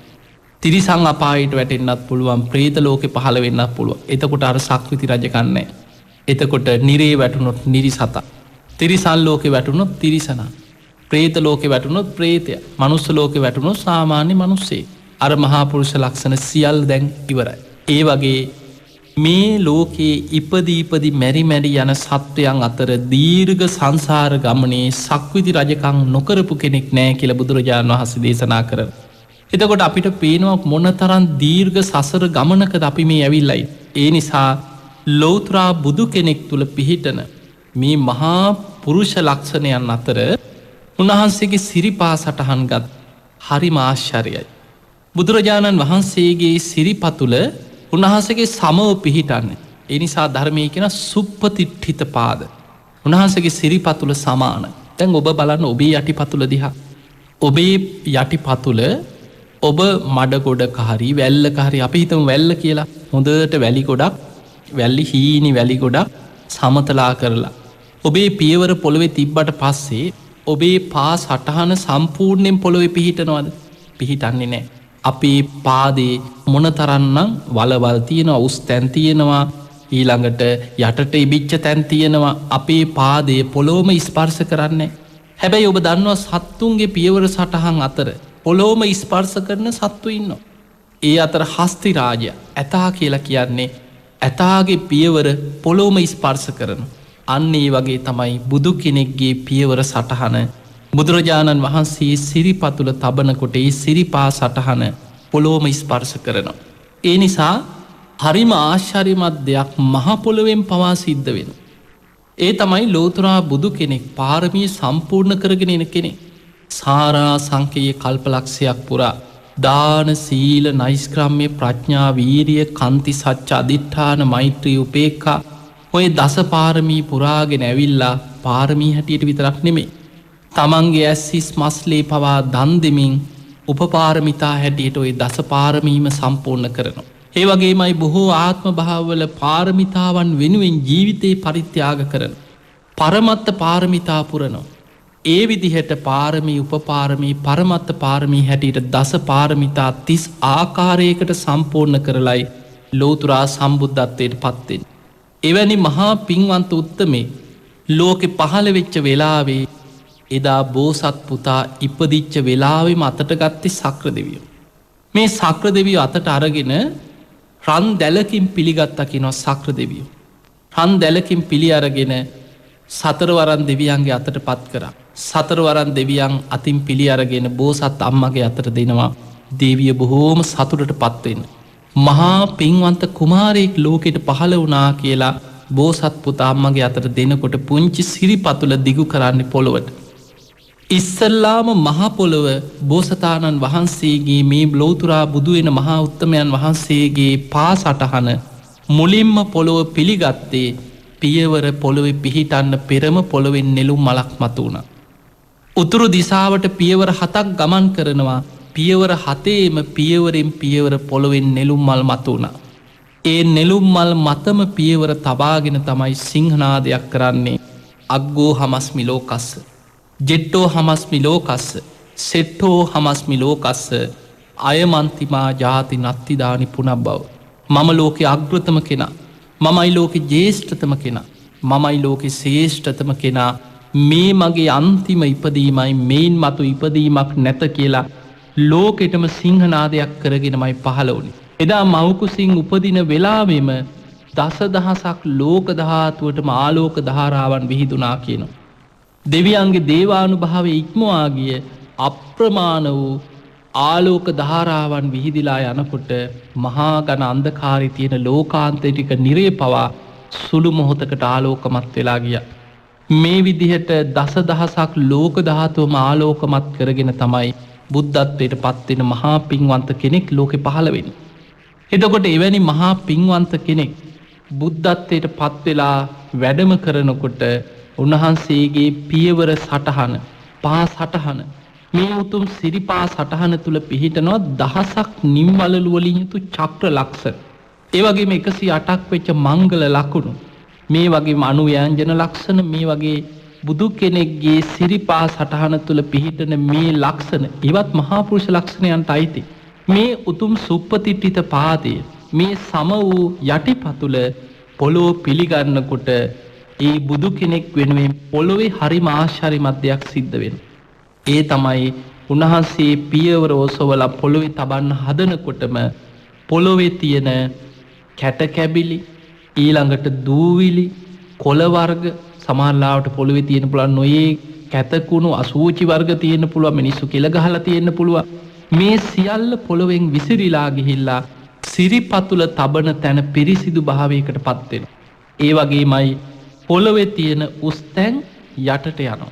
තිරිසං අපායට වැටෙන්න්නත් පුළුවන් ප්‍රේත ලෝකෙ පහළ වෙන්නත් පුළුව. එතකොට අර සක්විති රජකන්නේ. එතකොට නිරේ වැටුනොත් නිරි සතා. තිරිසල් ලෝකෙ වැටුනොත් තිරිසනා. ප්‍රේත ලෝකෙ වැටුනොත් ප්‍රේතය මනුස්ස ලෝකෙ වැටුණොත් සාමාන්‍ය මනුස්සේ. අර මහාපුරුෂ ලක්ෂණ සියල් දැන් ඉවරයි. ඒ වගේ මේ ලෝකයේ ඉපදීපදි මැරිමැඩි යන සත්වයන් අතර දීර්ඝ සංසාර ගමනේ සක්විති රජකං නොකරපු කෙනෙක් නෑ කියල බුදුරජාණන් වහස දේශනා කර. එතකොට අපිට පේනවා මොන තරන් දීර්ඝ සසර ගමනකද අපි මේ ඇවිල්ලයි. ඒ නිසා ලෝතුරා බුදු කෙනෙක් තුළ පිහිටන මේ මහා පුරුෂ ලක්ෂණයන් අතර උන්වහන්සේගේ සිරිපා සටහන්ගත් හරි මාශ්චරයයි. බුදුරජාණන් වහන්සේගේ සිරිපතුල උන්වහන්සගේ සමව පිහිටන්න. එනිසා ධර්මය කෙන සුප්පතිට්ඨිත පාද. උන්වහන්සගේ සිරිපතුල සමාන. තැන් ඔබ බලන්න ඔබේ යටිපතුල දිහා. ඔබේ යටිපතුල ඔබ මඩගොඩ කහරි වැල්ල කහරි අපි හිතම වැල්ල කියලා හොඳට වැලි ගොඩක් වැල්ලි හීනි වැලි ගොඩක් සමතලා කරලා. ඔබේ පියවර පොළොවෙ තිබ්බට පස්සේ ඔබේ පා සටහන සම්පූර්ණයෙන් පොළොවෙ පිහිටනවද පිහිටන්නේ නෑ. අපේ පාදේ මොනතරන්නම් වලවල් තියෙනවා උස් තැන් තියෙනවා ඊළඟට යටට ඉබිච්ච තැන් තියෙනවා අපේ පාදය පොලෝම ස්පර්ශ කරන්නේ. හැබැයි ඔබ දන්නවා සත්තුන්ගේ පියවර සටහන් අතර පොලෝම ස්පර්ශ කරන සත්තු ඉන්න. ඒ අතර හස්ති රාජය ඇතා කියලා කියන්නේ ඇතාගේ පියවර පොලෝම ස්පර්ශ කරන. අන්න ඒ වගේ තමයි බුදු කෙනෙක්ගේ පියවර සටහන බුදුරජාණන් වහන්සේ සිරිපතුල තබනකොට ඒ සිරිපා සටහන පොලෝම ස්පර්ශ කරනවා. ඒ නිසා හරිම ආශ්චරිමත් දෙයක් මහපොළොවෙන් පවා සිද්ධ වෙන. ඒ තමයි ලෝතුරා බුදු කෙනෙක් පාරමී සම්පූර්ණ කරගෙන එන කෙනෙක්. සාරා සංකයේ කල්පලක්ෂයක් පුරා දාන සීල නයිස්ක්‍රම්ය ප්‍රඥා වීරිය කන්ති සච්ච අධිට්ඨාන මෛත්‍රී උපේක්කා ඔය දස පාරමී පුරාගෙන ඇවිල්ලා පාරමී හැටියට විතරක් නෙමේ. තමන්ගේ ඇස්සිස් මස්ලේ පවා දන් දෙමින් උපපාරමිතා හැටියට ඔය දස පාරමීම සම්පූර්ණ කරනවා. ඒ වගේමයි බොහෝ ආත්ම භාවවල පාරමිතාවන් වෙනුවෙන් ජීවිතයේ පරිත්‍යාග කරන. පරමත්ත පාරමිතා පුරනවා. ඒ විදිහට පාරමී උපපාරමී පරමත්ත පාරමී හැටියට දස පාරමිතා 30 ආකාරයකට සම්පූර්ණ කරලයි ලෝතුරා සම්බුද්ධත්වයට පත්වෙන්. එවැනි මහා පින්වන්ත උත්තමේ ලෝකෙ පහළ වෙච්ච වෙලාවේ එදා බෝසත් පුතා ඉපදිච්ච වෙලාවෙම අතට ගත්තේ සක්‍ර දෙවියෝ. මේ සක්‍ර දෙවියෝ අතට අරගෙන රන් දැලකින් පිළිගත්තකිනො සක්‍ර දෙවියෝ. රන් දැලකින් පිළි අරගෙන සතරවරන් දෙවියන්ගේ අතට පත් කරා. සතරවරන් දෙවියන් අතින් පිළි අරගෙන බෝසත් අම්මගේ අතට දෙනවා. දේවිය බොහෝම සතුටට පත්වෙන්න. මහා පින්වන්ත කුමාරයෙක් ලෝකෙට පහළ වනා කියලා බෝසත් පුතා අම්මගේ අතට දෙනකොට පුංචි සිරිපතුල දිගු කරන්න පොළොවට. ඉස්සල්ලාම මහපොළොව බෝසතාණන් වහන්සේගේ මේ බ්ලෝතුරා බුදුවෙන මහා උත්තමයන් වහන්සේගේ පා සටහන මුලින්ම පොළොව පිළිගත්තේ පියවර පොළොවෙ පිහිටන්න පෙරම පොළොවෙන් නෙළුම් මලක් මතු වුණ. උතුරු දිසාවට පියවර 7ක් ගමන් කරනවා පියවර 7ේම පියවරෙන් පියවර පොළොවෙන් නෙළුම් මල් මතු වුණ. ඒ නෙළුම් මල් මතම පියවර තබාගෙන තමයි සිංහනාදයක් කරන්නේ අග්ගෝ හමස්මි ලෝකස්ස ජෙට්ටෝ හමස්මි ලෝකස්ස සෙට්ටෝ හමස්මි ලෝකස්ස අයමන්තිමා ජාති නත්තිදානි පුනබ්බව. මම ලෝකෙ අග්‍රතම කෙනා මමයි ලෝකෙ ජේෂ්ඨතම කෙනා මමයි ලෝකෙ ශේෂ්ඨතම කෙනා මේ මගේ අන්තිම ඉපදීමයි මේන් මතු ඉපදීමක් නැත කියලා ලෝකෙටම සිංහනාදයක් කරගෙනමයි පහළ වුණේ. එදා මවකුසින් උපදින වෙලාවෙම දසදහසක් ලෝක ධාතුවටම ආලෝක ධාරාවන් විහිදුනා කියනවා. දෙවියන්ගේ දේවානුභාවය ඉක්මවා ගිය අප්‍රමාණ වූ ආලෝක ධාරාවන් විහිදිලා යනකොට මහා ඝන අන්ධකාරයේ තියෙන ලෝකාන්තය ටික නිරේ පවා සුළු මොහොතකට ආලෝකමත් වෙලා ගියා. මේ විදිහට දසදහසක් ලෝක ධාතුවම ආලෝකමත් කරගෙන තමයි බුද්ධත්වයට පත්වෙන මහා පින්වන්ත කෙනෙක් ලෝකෙ පහළ වෙන්නේ. එතකොට එවැනි මහා පින්වන්ත කෙනෙක් බුද්ධත්වයට පත්වෙලා වැඩම කරනකොට උන්වහන්සේගේ පියවර සටහන පා සටහන මේ උතුම් සිරිපා සටහන තුළ පිහිටනවා දහසක් නිම්වලලුවලින් යුතු චක්‍ර ලක්ෂණ. ඒ වගේම 108ක් වෙච්ච මංගල ලකුණු මේ වගේ අනුව්‍යංජන ලක්ෂණ මේ වගේ බුදු කෙනෙක්ගේ සිරිපා සටහන තුළ පිහිටන මේ ලක්ෂණ ඉවත් මහා පුරුෂ ලක්ෂණයන්ට අයිති. මේ උතුම් සුප්පතිට්ඨිත පාදය මේ සම වූ යටිපතුල පොළොව පිළිගන්නකොට ඒ බුදු කෙනෙක් වෙනුවෙන් පොළොවේ හරිම ආශ්චර්යමත් දෙයක් සිද්ධ වෙනවා. ඒ තමයි උන්වහන්සේ පියවර ඔසවලා පොළොවේ තබන්න හදනකොටම පොළොවේ තියෙන කැට කැබිලි ඊළඟට දූවිලි කොළ වර්ග සමහරලාවට පොළොවේ තියෙන පුළුවන් නොයේ කැතකුණු අසූචි වර්ග තියෙන්න පුළුවන් මිනිස්සු කෙල ගහලා තියෙන්න පුළුවන් මේ සියල්ල පොළොවෙන් විසිරීලා ගිහිල්ලා සිරිපතුල තබන තැන පිරිසිදු භාවයකට පත් වෙනවා. ඒ වගේමයි පොළොවේ තියෙන උස් තැන් යටට යනවා.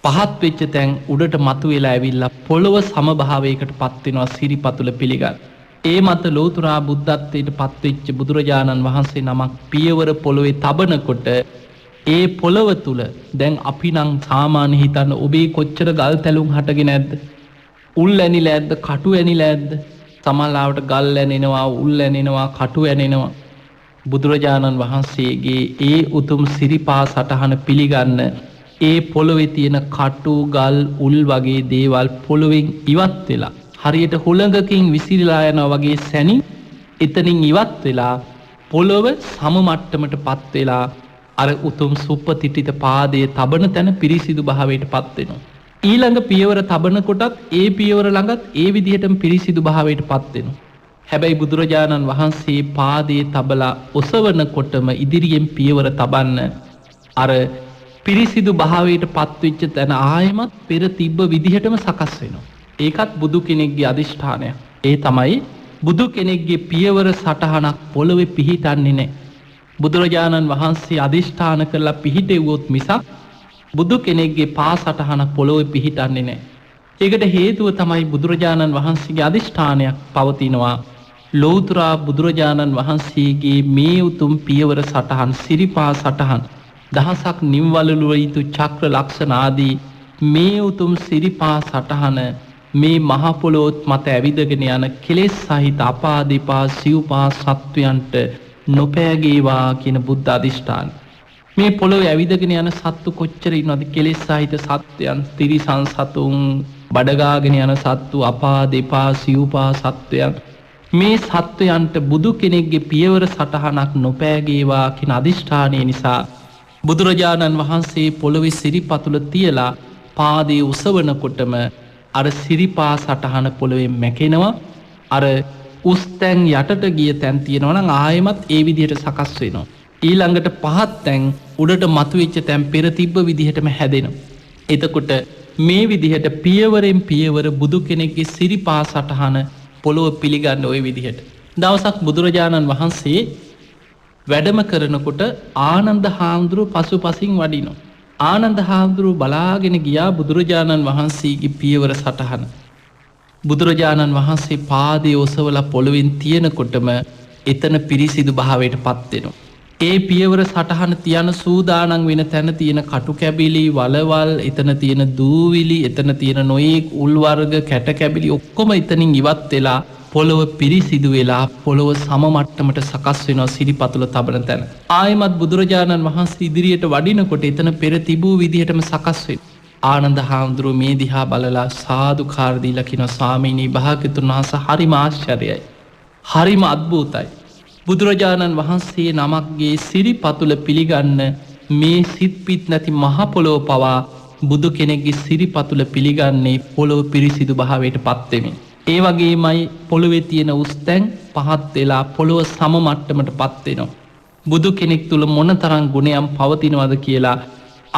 පහත් වෙච්ච තැන් උඩට මතුවෙලා ඇවිල්ලා පොළොව සමභාවයකට පත් වෙනවා සිරිපතුල පිළිගන්න. ඒ මත ලෝතුරා බුද්ධත්වයට පත්වෙච්ච බුදුරජාණන් වහන්සේ නමක් පියවර පොළොවේ තබනකොට ඒ පොළොව තුල දැන් අපි නම් සාමාන්‍ය හිතන්න ඔබේ කොච්චර ගල් තැලුම් හටගෙන නැද්ද? උල් ඇනිලා ඇද්ද? කටු ඇනිලා ඇද්ද? සමහරවට ගල් ඇනෙනවා, උල් ඇනෙනවා, කටු ඇනෙනවා. බුදුරජාණන් වහන්සේගේ ඒ උතුම් සිරිපා සටහන පිළිගන්න ඒ පොළොවේ තියෙන කටු ගල් උල් වගේ දේවල් පොළොවෙන් ඉවත් වෙලා හරියට හුළඟකින් විසිරීලා යනවා වගේ සැනින් එතනින් ඉවත් වෙලා පොළොව සම මට්ටමට පත් වෙලා අර උතුම් සුප්පතිට්ඨිත පාදයේ තබන තැන පිරිසිදු භාවයට පත් වෙනවා. ඊළඟ පියවර තබන කොටත් ඒ පියවර ළඟත් ඒ විදිහටම පිරිසිදු භාවයට පත් වෙනවා. හැබැයි බුදුරජාණන් වහන්සේ පාදයේ තබලා ඔසවනකොටම ඉදිරියෙන් පියවර තබන්න අර පිරිසිදු භාවයට පත්වෙච්ච තැන ආයමත් පෙර තිබ්බ විදිහටම සකස් වෙනවා. ඒකත් බුදු කෙනෙක්ගේ අධිෂ්ඨානයක්. ඒ තමයි බුදු කෙනෙක්ගේ පියවර සටහනක් පොළොවේ පිහිටන්නේ නැහැ. බුදුරජාණන් වහන්සේ අධිෂ්ඨාන කරලා පිහිටෙව්වොත් මිසක් බුදු කෙනෙක්ගේ පා සටහනක් පොළොවේ පිහිටන්නේ නැහැ. ඒකට හේතුව තමයි බුදුරජාණන් වහන්සේගේ අධිෂ්ඨානයක් පවතිනවා. ලෝතුරා බුදුරජාණන් වහන්සේගේ මේ උතුම් පියවර සටහන් සිරිපා සටහන් දහසක් නිම්වලලුව යුතු චක්‍ර ලක්ෂණ ආදී මේ උතුම් සිරිපා සටහන මේ මහ පොළොවත් මත ඇවිදගෙන යන කෙලෙස් සහිත අපාදිපා සිව්පා සත්වයන්ට නොපෑගේවා කියන බුද්ධ අධිෂ්ඨාන. මේ පොළොවේ ඇවිදගෙන යන සත්තු කොච්චර ඉන්නවද? කෙලෙස් සහිත සත්වයන්, තිරිසන් සතුන්, බඩගාගෙන යන සත්තු, අපාදිපා සිව්පා සත්වයන්. මේ සත්වයන්ට බුදු කෙනෙක්ගේ පියවර සටහනක් නොපෑගේවා කියන අධිෂ්ඨානය නිසා බුදුරජාණන් වහන්සේ පොළොවේ සිරිපතුල තියලා පාදයේ උසවනකොටම අර සිරිපා සටහන පොළොවෙන් මැකෙනවා. අර උස් තැන් යටට ගිය තැන් තියෙනවා නම් ආයෙමත් ඒ විදිහට සකස් වෙනවා. ඊළඟට පහත් තැන් උඩට මතුවෙච්ච තැන් පෙර තිබ්බ විදිහටම හැදෙනවා. එතකොට මේ විදිහට පියවරෙන් පියවර බුදු කෙනෙක්ගේ සිරිපා සටහන පොළොව පිළිගන්න ওই විදිහට. දවසක් බුදුරජාණන් වහන්සේ වැඩම කරනකොට ආනන්ද හාමුදුරුව පසුපසින් වඩිනවා. ආනන්ද හාමුදුරුව බලාගෙන ගියා බුදුරජාණන් වහන්සේගේ පියවර සටහන. බුදුරජාණන් වහන්සේ පාදය ඔසවල පොළොවෙන් තියෙනකොටම එතන පිරිසිදු භාවයට පත්වෙනවා. ඒ පියවර සටහන තියන සූදානන් වෙන තැන තියෙන කටු කැබිලි වලවල් එතන තියෙන දූවිලි එතන තියෙන නොයෙක් උල්වර්ග කැට කැබිලි ඔක්කොම එතනින් ඉවත් වෙලා පොළොව පිරිසිදු වෙලා පොළොව සමමට්ටමට සකස් වෙනවා සිරිපතුල තබන තැන. ආයමත් බුදුරජාණන් වහන්සේ ඉදිරියට වඩිනකොට එතන පෙර තිබූ විදිහටම සකස් වෙනවා. ආනන්ද හාමුදුරුව මේ දිහා බලලා සාදුකාර දීලා කියනවා ස්වාමීනී භාග්‍යවතුන් වහන්සේ හරිම ආශ්චර්යයි. හරිම අද්භූතයි. බුදුරජාණන් වහන්සේ නමක්ගේ සිරිපතුල පිළිගන්න මේ සිත්පිත් නැති මහ පොළොව පවා බුදු කෙනෙක්ගේ සිරිපතුල පිළිගන්නේ පොළොව පිරිසිදු භාවයට පත්වෙමින්. ඒ වගේමයි පොළොවේ තියෙන උස්තැන් පහත් වෙලා පොළොව සම මට්ටමට පත්වෙනවා. බුදු කෙනෙක් තුළ මොනතරම් ගුණයම් පවතිනවද කියලා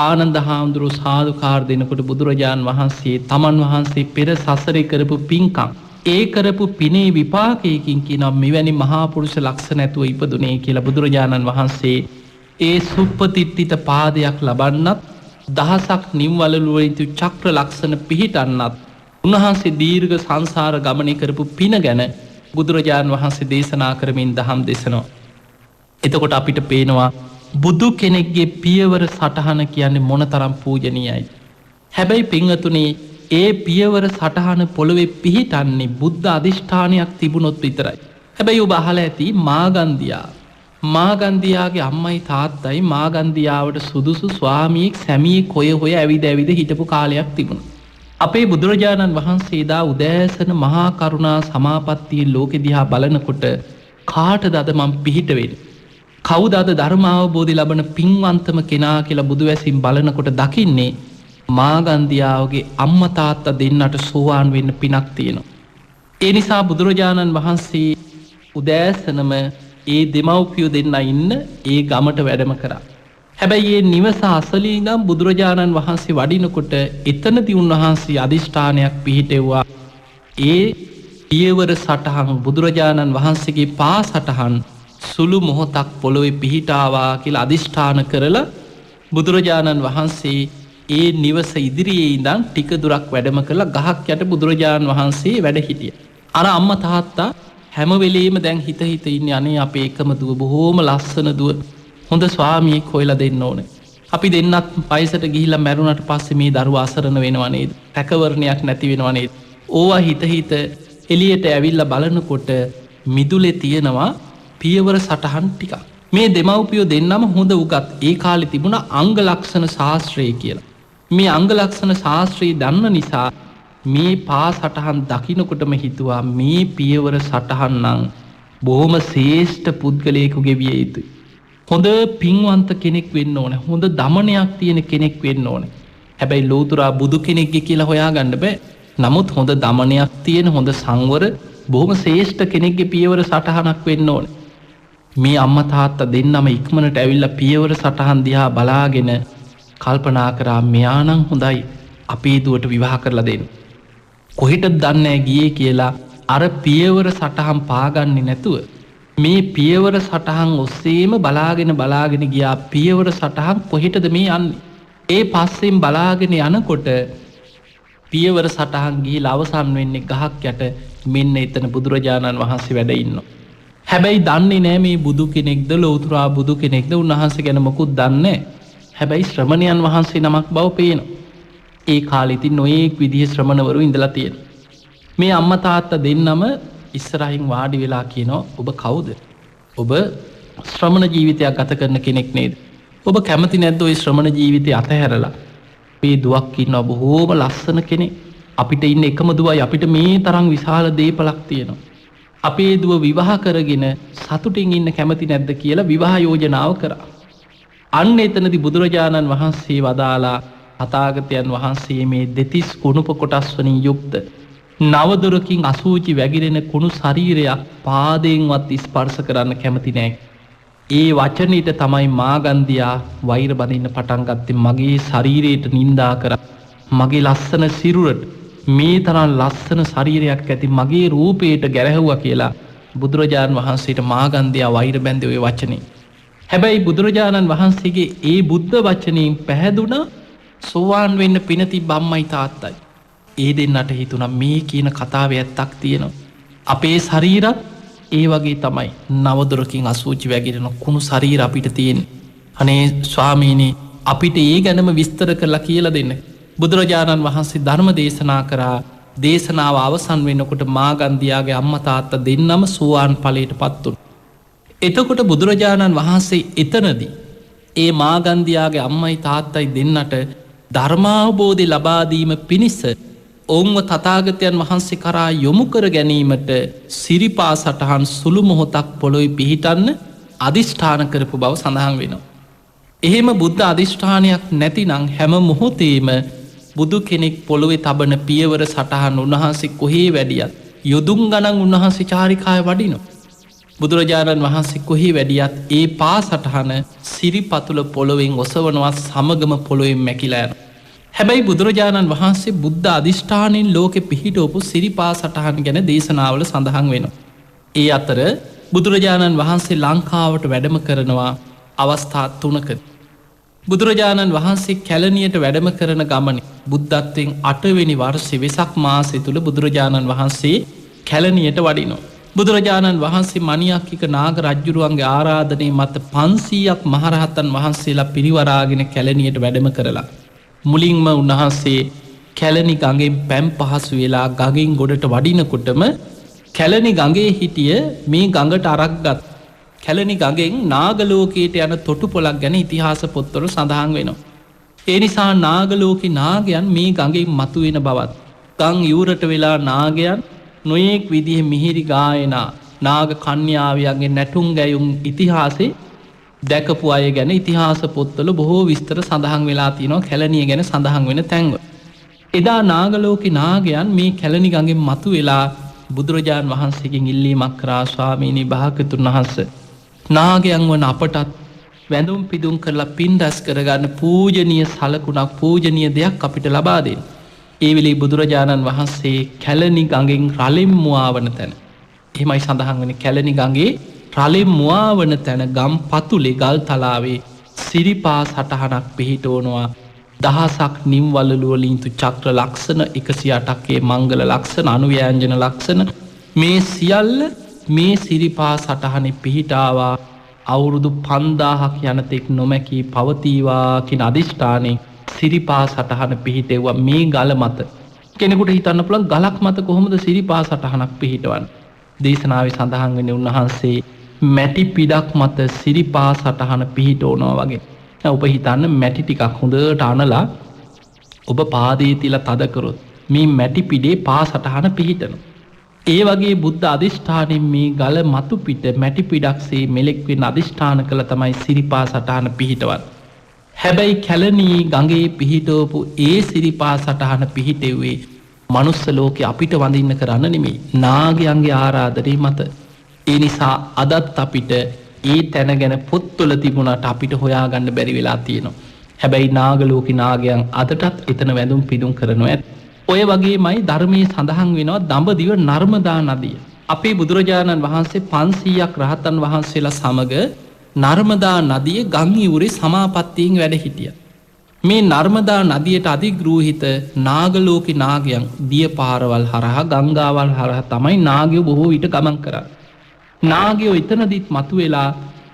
ආනන්ද හාමුදුරුව සාදුකාර දෙනකොට බුදුරජාණන් වහන්සේ තමන් වහන්සේ පෙර සසරේ කරපු පින්කම් ඒ කරපු පිනේ විපාකයකින් කියනම් මෙවැනි මහාපුරුෂ ලක්ෂණ ඇතුව ඉපදුනේ කියලා බුදුරජාණන් වහන්සේ ඒ සුප්පතිට්ඨිත පාදයක් ලබන්නත් දහසක් නිම්වලලුවරිතු චක්‍ර ලක්ෂණ පිහිටන්නත් උන්වහන්සේ දීර්ඝ සංසාර ගමනය කරපු පින ගැන බුදුරජාණන් වහන්සේ දේශනා කරමින් දහම් දෙසනවා. එතකොට අපිට පේනවා බුදු කෙනෙක්ගේ පියවර සටහන කියන්නේ මොනතරම් පූජනීයයි. හැබැයි පින්වතුනි ඒ පියවර සටහන පොළොවේ පිහිටන්නේ බුද්ධ අධිෂ්ඨානයක් තිබුණොත් විතරයි. හැබැයි ඔබ අහලා ඇති මාගන්දියා. මාගන්දියාගේ අම්මයි තාත්තයි මාගන්දියාවට සුදුසු ස්වාමියෙක් සැමියෙක් හොය ඇවිද හිටපු කාලයක් තිබුණා. අපේ බුදුරජාණන් වහන්සේ දා උදෑසන මහා කරුණා සමාපත්තියේ ලෝකෙ දිහා බලනකොට කාටද අද මම පිහිට වෙන්නේ? කවුද අද ධර්මාවබෝධය ලබන පින්වන්තම කෙනා කියලා බුදුවැසින් බලනකොට දකින්නේ මාගන්දියාවගේ අම්මා තාත්තා දෙන්නට සෝවාන් වෙන්න පිනක් තියෙනවා. ඒ නිසා බුදුරජාණන් වහන්සේ උදෑසනම ඒ දෙමව්පියෝ දෙන්න ඉන්න ඒ ගමට වැඩම කරා. හැබැයි ඒ නිවස අසලී ඉඳන් බුදුරජාණන් වහන්සේ වඩිනකොට එතනදී උන්වහන්සේ අධිෂ්ඨානයක් පිහිටෙව්වා. ඒ පියවර සටහන් බුදුරජාණන් වහන්සේගේ පා සටහන් සුළු මොහොතක් පොළොවේ පිහිටාවා කියලා අධිෂ්ඨාන කරලා බුදුරජාණන් වහන්සේ ඒ නිවස ඉදිරියේ ඉඳන් ටික දුරක් වැඩම කරලා ගහක් යට බුදුරජාණන් වහන්සේ වැඩ හිටියා. අර අම්මා තාත්තා හැම වෙලෙම දැන් හිත ඉන්නේ අනේ අපේ එකම දුව බොහොම ලස්සන දුව හොඳ ස්වාමියෙක් හොයලා දෙන්න ඕනේ. අපි දෙන්නත් පයිසට ගිහිල්ලා මැරුණට පස්සේ මේ දරුවා අසරණ වෙනව නේද? රැකවරණයක් නැති වෙනව නේද? ඕවා හිත එළියට ඇවිල්ලා බලනකොට මිදුලේ තියෙනවා පියවර සටහන් ටිකක්. මේ දෙමව්පියෝ දෙන්නම හොඳ උගත්. ඒ කාලේ තිබුණා අංග ලක්ෂණ ශාස්ත්‍රය කියලා. මේ අංග ලක්ෂණ ශාස්ත්‍රය දන්න නිසා මේ පා සටහන් දකින්නකොටම හිතුවා මේ පියවර සටහන් නම් බොහොම ශ්‍රේෂ්ඨ පුද්ගලයෙකුගේ විය යුතුයි. හොඳ පින්වන්ත කෙනෙක් වෙන්න ඕනේ. හොඳ දමනයක් තියෙන කෙනෙක් වෙන්න ඕනේ. හැබැයි ලෝතුරා බුදු කෙනෙක්ගේ කියලා හොයාගන්න බෑ. නමුත් හොඳ දමනයක් තියෙන හොඳ සංවර බොහොම ශ්‍රේෂ්ඨ කෙනෙක්ගේ පියවර සටහනක් වෙන්න ඕනේ. මේ අම්මා තාත්තා දෙන්නම ඉක්මනට ඇවිල්ලා පියවර සටහන් දිහා බලාගෙන කල්පනා කරා මෙයා නම් හොඳයි අපේ දුවට විවාහ කරලා දෙන්න. කොහෙටද දන්නේ ගියේ කියලා අර පියවර සටහන් පාගන්නේ නැතුව මේ පියවර සටහන් ඔස්සේම බලාගෙන ගියා පියවර සටහන් කොහෙටද මේ යන්නේ. ඒ පස්සෙන් බලාගෙන යනකොට පියවර සටහන් ගිහිලා අවසන් වෙන්නේ ගහක් යට මෙන්න එතන බුදුරජාණන් වහන්සේ වැඩ ඉන්නවා. හැබැයි දන්නේ නෑ මේ බුදු කෙනෙක්ද ලෞතුරා බුදු කෙනෙක්ද උන්වහන්සේ ගැන මොකුත් දන්නේ නෑ. හැබැයි ශ්‍රමණයන් වහන්සේ නමක් බව පේනවා. ඒ කාලේ ඉතින් නොයේක් විදිහේ ශ්‍රමණවරු ඉඳලා තියෙනවා. මේ අම්මා තාත්තා දෙන්නම ඉස්සරහින් වාඩි වෙලා කියනවා ඔබ කවුද? ඔබ ශ්‍රමණ ජීවිතයක් ගත කරන කෙනෙක් නේද? ඔබ කැමති නැද්ද ওই ශ්‍රමණ ජීවිතය අතහැරලා මේ දුවක් ඉන්නවා බොහෝම ලස්සන කෙනෙක්. අපිට ඉන්න එකම දුවයි අපිට මේ තරම් විශාල දීපලක් තියෙනවා. අපේ දුව විවාහ කරගෙන සතුටින් ඉන්න කැමති නැද්ද කියලා විවාහ යෝජනාව කරා. අන්න එතනදී බුදුරජාණන් වහන්සේ වදාලා අතාගතයන් වහන්සේ මේ දෙතිස් කුණුප කොටස් වලින් යුක්ත නවදොරකින් අසූචි වැగిරෙන කුණු ශරීරයක් පාදයෙන්වත් ස්පර්ශ කරන්න කැමති නෑ. ඒ වචනයට තමයි මාගන්දියා වෛර බඳින්න පටන් ගත්තේ. මගේ ශරීරයට නිඳා කරා. මගේ ලස්සන සිරුරට මේ තරම් ලස්සන ශරීරයක් ඇති මගේ රූපයට ගැරහුවා කියලා බුදුරජාණන් වහන්සේට මාගන්ධයා වෛර බැඳ ඔය වචනේ. හැබැයි බුදුරජාණන් වහන්සේගේ ඒ බුද්ධ වචනයෙන් පැහැදුන සෝවාන් වෙන්න පිනති බම්මයි තාත්තයි. ඒ දෙන්නට හිතුනම් මේ කියන කතාව ඇත්තක් තියෙනවා. අපේ ශරීරත් ඒ වගේ තමයි නවදුරකින් අසූචි වැගිරෙන කුණු ශරීර අපිට තියෙන. අනේ ස්වාමීනී අපිට ඒ ගැනම විස්තර කරලා කියල දෙන්න. බුදුරජාණන් වහන්සේ ධර්ම දේශනා කරා දේශනාව අවසන් වෙනකොට මාගන්ධයාගේ අම්ම තාත්ත දෙන්නම සෝවාන් ඵලයට පත්තුන්. එතකොට බුදුරජාණන් වහන්සේ එතනදී ඒ මාගන්ධයාගේ අම්මයි තාත්තයි දෙන්නට ධර්මාවබෝධය ලබාදීම පිණිස ඔවුන්ව තථාගතයන් වහන්සේ කරා යොමු කර ගැනීමට සිරිපා සටහන් සුළු මොහොතක් පොළොයි පිහිටන්න අධිෂ්ඨාන කරපු බව සඳහන් වෙනවා. එහෙම බුද්ධ අධිෂ්ඨානයක් නැතිනං හැම මොහොතේම බුදු කෙනෙක් පොළොවේ තබන පියවර සටහන් උන්වහන්සේ කොහේ වැඩියත් යොදුන් ගණන් උන්වහන්සේ චාරිකාය වඩිනො. බුදුරජාණන් වහන්සේ කොහේ වැඩියත් ඒ පා සටහන සිරිපතුල පොළොවෙන් ඔසවනවත් සමගම පොළොවෙන් මැකිලෑන. හැබැයි බුදුරජාණන් වහන්සේ බුද්ධ අධිෂ්ඨානයෙන් ලෝකෙ පිහිටෝපු සිරිපා සටහන් ගැන දේශනාවල සඳහන් වෙන. ඒ අතර බුදුරජාණන් වහන්සේ ලංකාවට වැඩම කරනවා අවස්ථාත් තුනක. බුදුරජාණන් වහන්සේ කැලනියට වැඩම කරන ගමන බුද්ධත්වයෙන් 8 වෙනි වර්ෂෙ වෙසක් මාසය තුළ බුදුරජාණන් වහන්සේ කැලනියට වඩිනෝ. බුදුරජාණන් වහන්සේ මනියක්කික නාග රජ්ජුරුවන්ගේ ආරාධනය මත 500ක් මහරහතන් වහන්සේලා පිරිවරාගෙන කැලනියට වැඩම කරලා. මුලින්ම උන්වහන්සේ කැලනි ගඟෙන් පැම් පහසු වෙලා ගඟින් ගොඩට වඩිනකොටම කැලනි ගඟේ හිටිය මේ ගඟට අරක්ගත් කැලනි ගඟෙන් නාගලෝකයට යන තොටු පොලක් ගැන ඉතිහාස පොත්තොර සඳහන් වෙනවා. ඒ නිසා නාගලෝකෙ නාගයන් මේ ගඟෙන් මතු වෙන බවත් ගං යූරට වෙලා නාගයන් නොයෙක් විදිහ මිහිරි ගායනා නාග කන්‍යාවයන්ගේ නැටුම් ගැයුම් ඉතිහාසේ දැකපු අය ගැන ඉතිහාස පොත්තල බොහෝ විස්තර සඳහන් වෙලා තිනවා කැලනිය ගැන සඳහන් වෙන තැන්ව. එදා නාගලෝකෙ නාගයන් මේ කැලනි ගඟෙන් මතු වෙලා බුදුරජාණන් වහන්සේකින් ඉල්ලීමක් කරා ස්වාමීනී භාග්‍යවතුන් වහන්සේ නාගයන් වන අපටත් වැඳුම් පිදුම් කරලා පින් රැස් කරගන්න පූජනීය සලකුණක් පූජනීය දෙයක් අපිට ලබා දෙන්න. ඒ වෙලේ බුදුරජාණන් වහන්සේ කැලනි ගඟෙන් රළෙන් මුවාවන තැන. එහෙමයි සඳහන් වෙන්නේ කැලනි ගඟේ රළෙන් මුවාවන තැන ගම් පතුලේ ගල් තලාවේ සිරිපා සටහනක් පිහිටවනවා. දහසක් නිම් වලලු වලින් තු චක්‍ර ලක්ෂණ 108ක් මංගල ලක්ෂණ අනුව්‍යංජන ලක්ෂණ මේ සියල්ල මේ සිරිපා සටහනේ පිහිටාවා අවුරුදු 5000ක් යනතෙක් නොමැකී පවතිවා කියන අධිෂ්ඨානයෙන් සිරිපා සටහන පිහිටෙව්වා මේ ගල මත. කෙනෙකුට හිතන්න පුළුවන් ගලක් මත කොහොමද සිරිපා සටහනක් පිහිටවන්නේ? දේශනාවේ සඳහන් වෙන්නේ උන්වහන්සේ මැටි පිඩක් මත සිරිපා සටහන පිහිටවනවා වගේ. ඔබ හිතන්න මැටි ටිකක් හොඳට අනලා ඔබ පාදයේ තියලා තද කරොත් මේ මැටි පිඩේ පා සටහන පිහිටනවා. ඒ වගේ බුද්ධ අධිෂ්ඨානයෙන් මේ ගල මතු පිට මැටි පිඩක්සේ මෙලෙක් වෙන අධිෂ්ඨාන කළ තමයි සිරිපා සටහන පිහිටවන්නේ. හැබැයි කැලණී ගඟේ පිහිටවපු ඒ සිරිපා සටහන පිහිටෙව්වේ මනුස්ස ලෝකේ අපිට වඳින්න කරන්න නෙමෙයි නාගයන්ගේ ආරාධනය මත. ඒ නිසා අදත් අපිට ඒ තැන ගැන පොත්වල තිබුණාට අපිට හොයාගන්න බැරි වෙලා තියෙනවා. හැබැයි නාගලෝකේ නාගයන් අදටත් එතන වැඳුම් පිදුම් කරනවා ඇත. ඔය වගේමයි ධර්මයේ සඳහන් වෙනවා දඹදිව නර්මදා නදිය. අපේ බුදුරජාණන් වහන්සේ 500ක් රහතන් වහන්සේලා සමග නර්මදා නදියේ ගම් ඉවුරේ සමාපත්තියෙන් වැඩ හිටියා. මේ නර්මදා නදියට අධිග්‍රෝහිත නාගලෝකේ නාගයන් දිය පාරවල් හරහා ගංගාවල් හරහා තමයි නාගයෝ බොහෝ විට ගමන් කරන්නේ. නාගයෝ එතනදිත් මතුවෙලා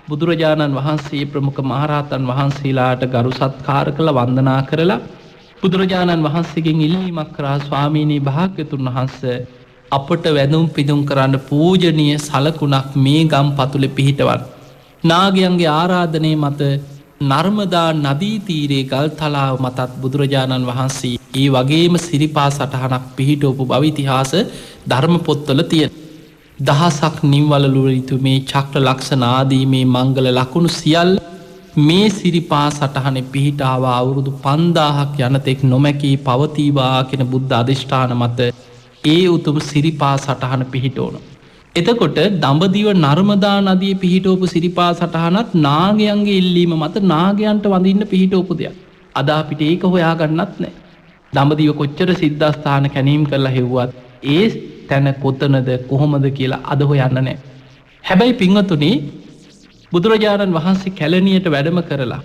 බුදුරජාණන් වහන්සේ ප්‍රමුඛ මහරහතන් වහන්සේලාට ගරු සත්කාර කළ වන්දනා කරලා බුදුරජාණන් වහන්සේගෙන් ඉල්ලීමක් කරා ස්වාමීනී භාග්‍යතුන් වහන්සේ අපට වැඳුම් පිදුම් කරන්න පූජනීය සලකුණක් මේ ගම් පතුලේ පිහිටවන්න. නාගයන්ගේ ආරාධනය මත නර්මදා නදී තීරයේ ගල් තලාව මතත් බුදුරජාණන් වහන්සේ ඒ වගේම සිරිපා සටහනක් පිහිටවපු බව ඉතිහාස ධර්ම පොත්වල තියෙන. දහසක් නිම්වලලු ඍතු මේ චක්‍ර ලක්ෂණ ආදී මේ මංගල ලකුණු සියල්ල මේ සිරිපා සටහනේ පිහිටාවා අවුරුදු 5000ක් යනතෙක් නොමැකී පවතිවා කියන බුද්ධ අධිෂ්ඨාන මත ඒ උතුම් සිරිපා සටහන පිහිටවනවා. එතකොට දඹදිව නර්මදා නදියේ පිහිටවපු සිරිපා සටහනත් නාගයන්ගේ ඉල්ලීම මත නාගයන්ට වඳින්න පිහිටවපු දෙයක්. අද අපිට ඒක හොයාගන්නත් නැහැ. දඹදිව කොච්චර සිද්ධාස්ථාන කැණීම් කරලා හෙව්වත් ඒ තැන කොතනද කොහොමද කියලා අද හොයන්න නෑ. හැබැයි පිංහතුනේ බුදුරජාණන් වහන්සේ කැලණියට වැඩම කරලා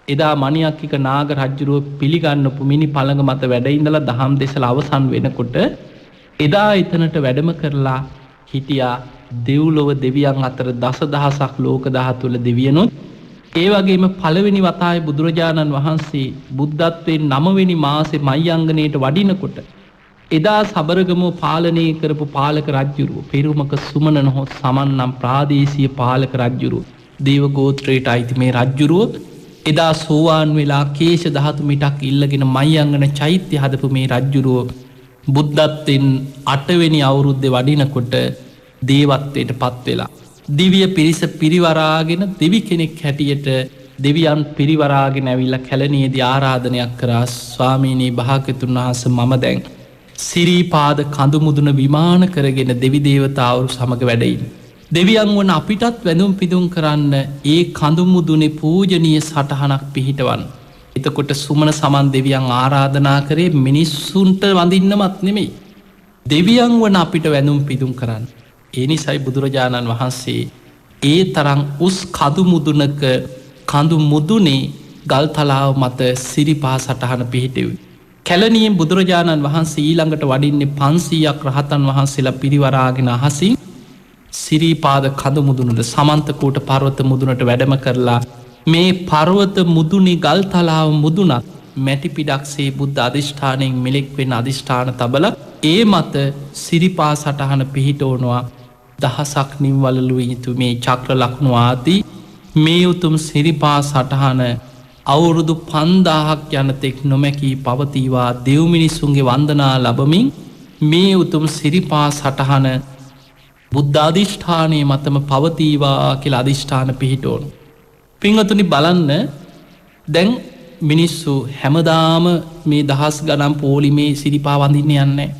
එදා මනියක්කික නාග රජ්ජුරුව පිළිගන්නපු මිනි පළඟ මත වැඩඉඳලා දහම් දෙසල අවසන් වෙනකොට එදා එතනට වැඩම කරලා හිටියා දෙව්ලොව දෙවියන් අතර දස දහසක් ලෝක දහතුල දෙවියනොත් ඒ වගේම පළවෙනි වතාවේ බුදුරජාණන් වහන්සේ බුද්ධත්වයෙන් 9 වෙනි මාසේ මයංගනයට වඩිනකොට එදා සබරගමුව පාලනය කරපු පාලක රජ්ජුරුව පෙරුමක සුමන නොහොත් සමන් නම් ප්‍රාදේශීය පාලක රජ්ජුරුව දේව ගෝත්‍රයට අයිති මේ රජ්ජුරුව එදා සෝවාන් වෙලා කේශ ධාතු මිටක් ඉල්ලගෙන මයංගන චෛත්‍ය හදපු මේ රජ්ජුරුව බුද්ධත්වයෙන් 8 වෙනි අවුරුද්දේ වඩිනකොට දේවත්වයට පත් වෙලා දිවිය පිරිස පිරිවරාගෙන දෙවි කෙනෙක් හැටියට දෙවියන් පිරිවරාගෙන ඇවිල්ලා කැලණියේදී ආරාධනයක් කරා ස්වාමීනී භාග්‍යතුන් වහන්සේ මම දැන් සිරීපාද කඳු මුදුන විමාන කරගෙන දෙවි දේවතාවරු සමග වැඩයින් දෙවියන් වන අපිටත් වැඳුම් පිදුම් කරන්න ඒ කඳු මුදුනේ පූජනීය සටහනක් පිහිටවන්න. එතකොට සුමන සමන් දෙවියන් ආරාධනා කරේ මිනිස්සුන්ට වඳින්නමත් නෙමෙයි දෙවියන් වන අපිට වැඳුම් පිදුම් කරන්න. ඒ නිසයි බුදුරජාණන් වහන්සේ ඒ තරම් උස් කඳු මුදුනක කඳු මුදුනේ ගල්තලාව මත සිරිපා සටහන පිහිටෙවි. කැලණියෙන් බුදුරජාණන් වහන්සේ ඊළඟට වඩින්නේ 500ක් රහතන් වහන්සේලා පිරිවරාගෙන අහසින් සිරිපාද කඳු මුදුනට සමන්තකෝට පර්වත මුදුනට වැඩම කරලා මේ පර්වත මුදුනි ගල්තලාව මුදුනත් මැටි පිඩක්සේ බුද්ධ අධිෂ්ඨානයෙන් මෙලෙක් වෙන අධිෂ්ඨාන තබල ඒ මත සිරිපා සටහන පිහිටෝනවා දහසක් නිම්වලලු යුතු මේ චක්‍ර ලක්ුණු ආදී මේ උතුම් සිරිපා සටහන අවුරුදු 5000ක් යනතෙක් නොමැකී පවතිවා දෙව්මිනිසුන්ගේ වන්දනා ලබමින් මේ උතුම් සිරිපා සටහන බුද්ධාධිෂ්ඨානය මතම පවතීවා කියලා අධිෂ්ඨාන පිහිටෝනු. පිංහතුනි බලන්න දැන් මිනිස්සු හැමදාම මේ දහස් ගනම් පෝලිමේ සිරිපා වඳින්න යන්නේ.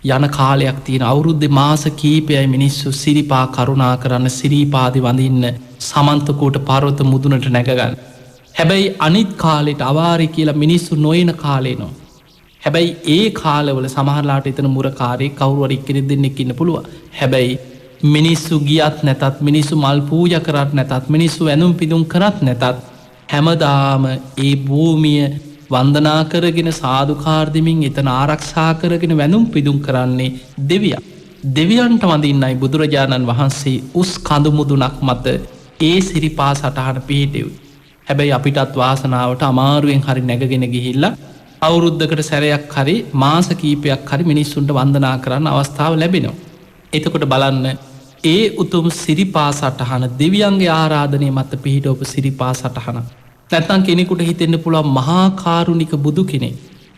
යන කාලයක් තියෙන අවුරුද්ධ මාස කීපයයි මිනිස්සු සිරිපා කරුණා කරන්න සිරීපාදි වඳින්න සමන්තකෝට පර්වත මුදුනට නැගගන්න. හැබැයි අනිත් කාලෙට අවාරි කියලා මිනිස්සු නොයන කාලේනවා. හැබැයි ඒ කාලවල සමහරලාට එතන මුරකාරය කවරුවර ඉක්කෙනෙ දෙන්නෙක් ඉන්න පුළුව. හැබැයි මිනිස්සු ගියත් නැතත් මිනිස්සු මල් පූජ කරත් නැතත් මිනිස්සු ඇනුම් පිදුම් කරත් නැතත් හැමදාම ඒ භූමිය වන්දනා කරගෙන සාධකාර්දිමින් එතන ආරක්ෂා කරගෙන වැනුම් පිදුම් කරන්නේ දෙවියන්. දෙවියන්ට වඳින්නයි බුදුරජාණන් වහන්සේ උස් කඳුමුදුනක් මත ඒ සිරිපා සටහන පිහිටෙව්. හැබැයි අපිටත් වාසනාවට අමාරුවෙන් හරි නැගගෙන ගිහිල්ලා අවුරුද්ධකට සැරයක් හරි මාස කීපයක් හරි මිනිස්සුන්ට වන්දනා කරන්න අවස්ථාව ලැබෙනවා. එතකොට බලන්න ඒ උතුම් සිරිපා සටහන දෙවියන්ගේ ආරාධනය මත පිහිටෝප සිරිපා සටහන. නැත්තන් කෙනෙකුට හිතෙන්න්න පුළුවන් මහාකාරුණික බුදු කෙනෙ.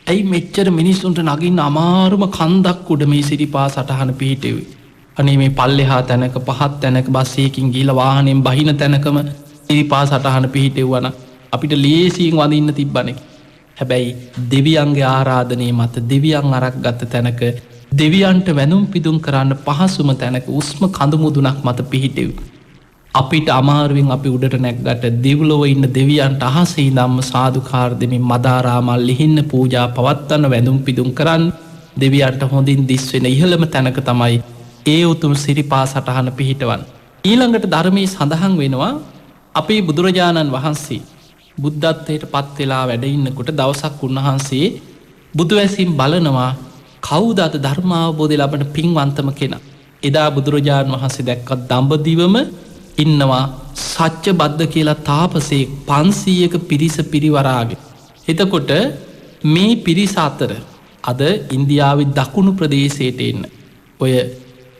ඇයි මෙච්චර මිනිස්සුන්ට නගින් අමාරුම කන්දක් උඩ මේ සිරිපා සටහන පිහිටෙවි. අනේ මේ පල්ලෙහා තැනක පහත් තැනක බස්සයකින් ගීල වාහනෙන් බහින තැනකම සිරිපා සටහන පිහිටෙව්වන අපිට ලේසියෙන් වඳන්න තිබ්බනෙක්. හැබැයි දෙවියන්ගේ ආරාධනය මත දෙවියන් අරක් ගත්ත තැනක දෙවියන්ට වැනුම් පිදුම් කරන්න පහසුම තැනක උස්ම කඳුමුදුනක් මත පිහිටෙව්. අපිට අමාරුවෙන් අපි උඩට නැක්ගට දෙව්ලොව ඉන්න දෙවියන්ට අහසේ දම්ම සාධකාර්දමින් මදාරාමල් ලිහින්න පූජා පවත්වන්න වැඳුම් පිදුම් කරන්න දෙවියන්ට හොඳින් දිස්වෙන ඉහළම තැනක තමයි ඒ උතුම් සිරිපා සටහන පිහිටවන්. ඊළඟට ධර්මී සඳහන් වෙනවා අපේ බුදුරජාණන් වහන්සේ බුද්ධත්වයට පත් වෙලා වැඩඉන්නකොට දවසක් උන්වහන්සේ බුදුවැසින් බලනවා කවුද අද ධර්මාවබෝධය ලබන පින්වන්තම කෙන. එදා බුදුරජාණන් වහන්සේ දැක්කත් දම්බදිවම ඉන්නවා සච්ච බද්ධ කියලා තාපසේ 500ක පිරිස පිරිවරාගෙන. එතකොට මේ පිරිස අතර අද ඉන්දියාවේ දකුණු ප්‍රදේශයට එන්න. ඔය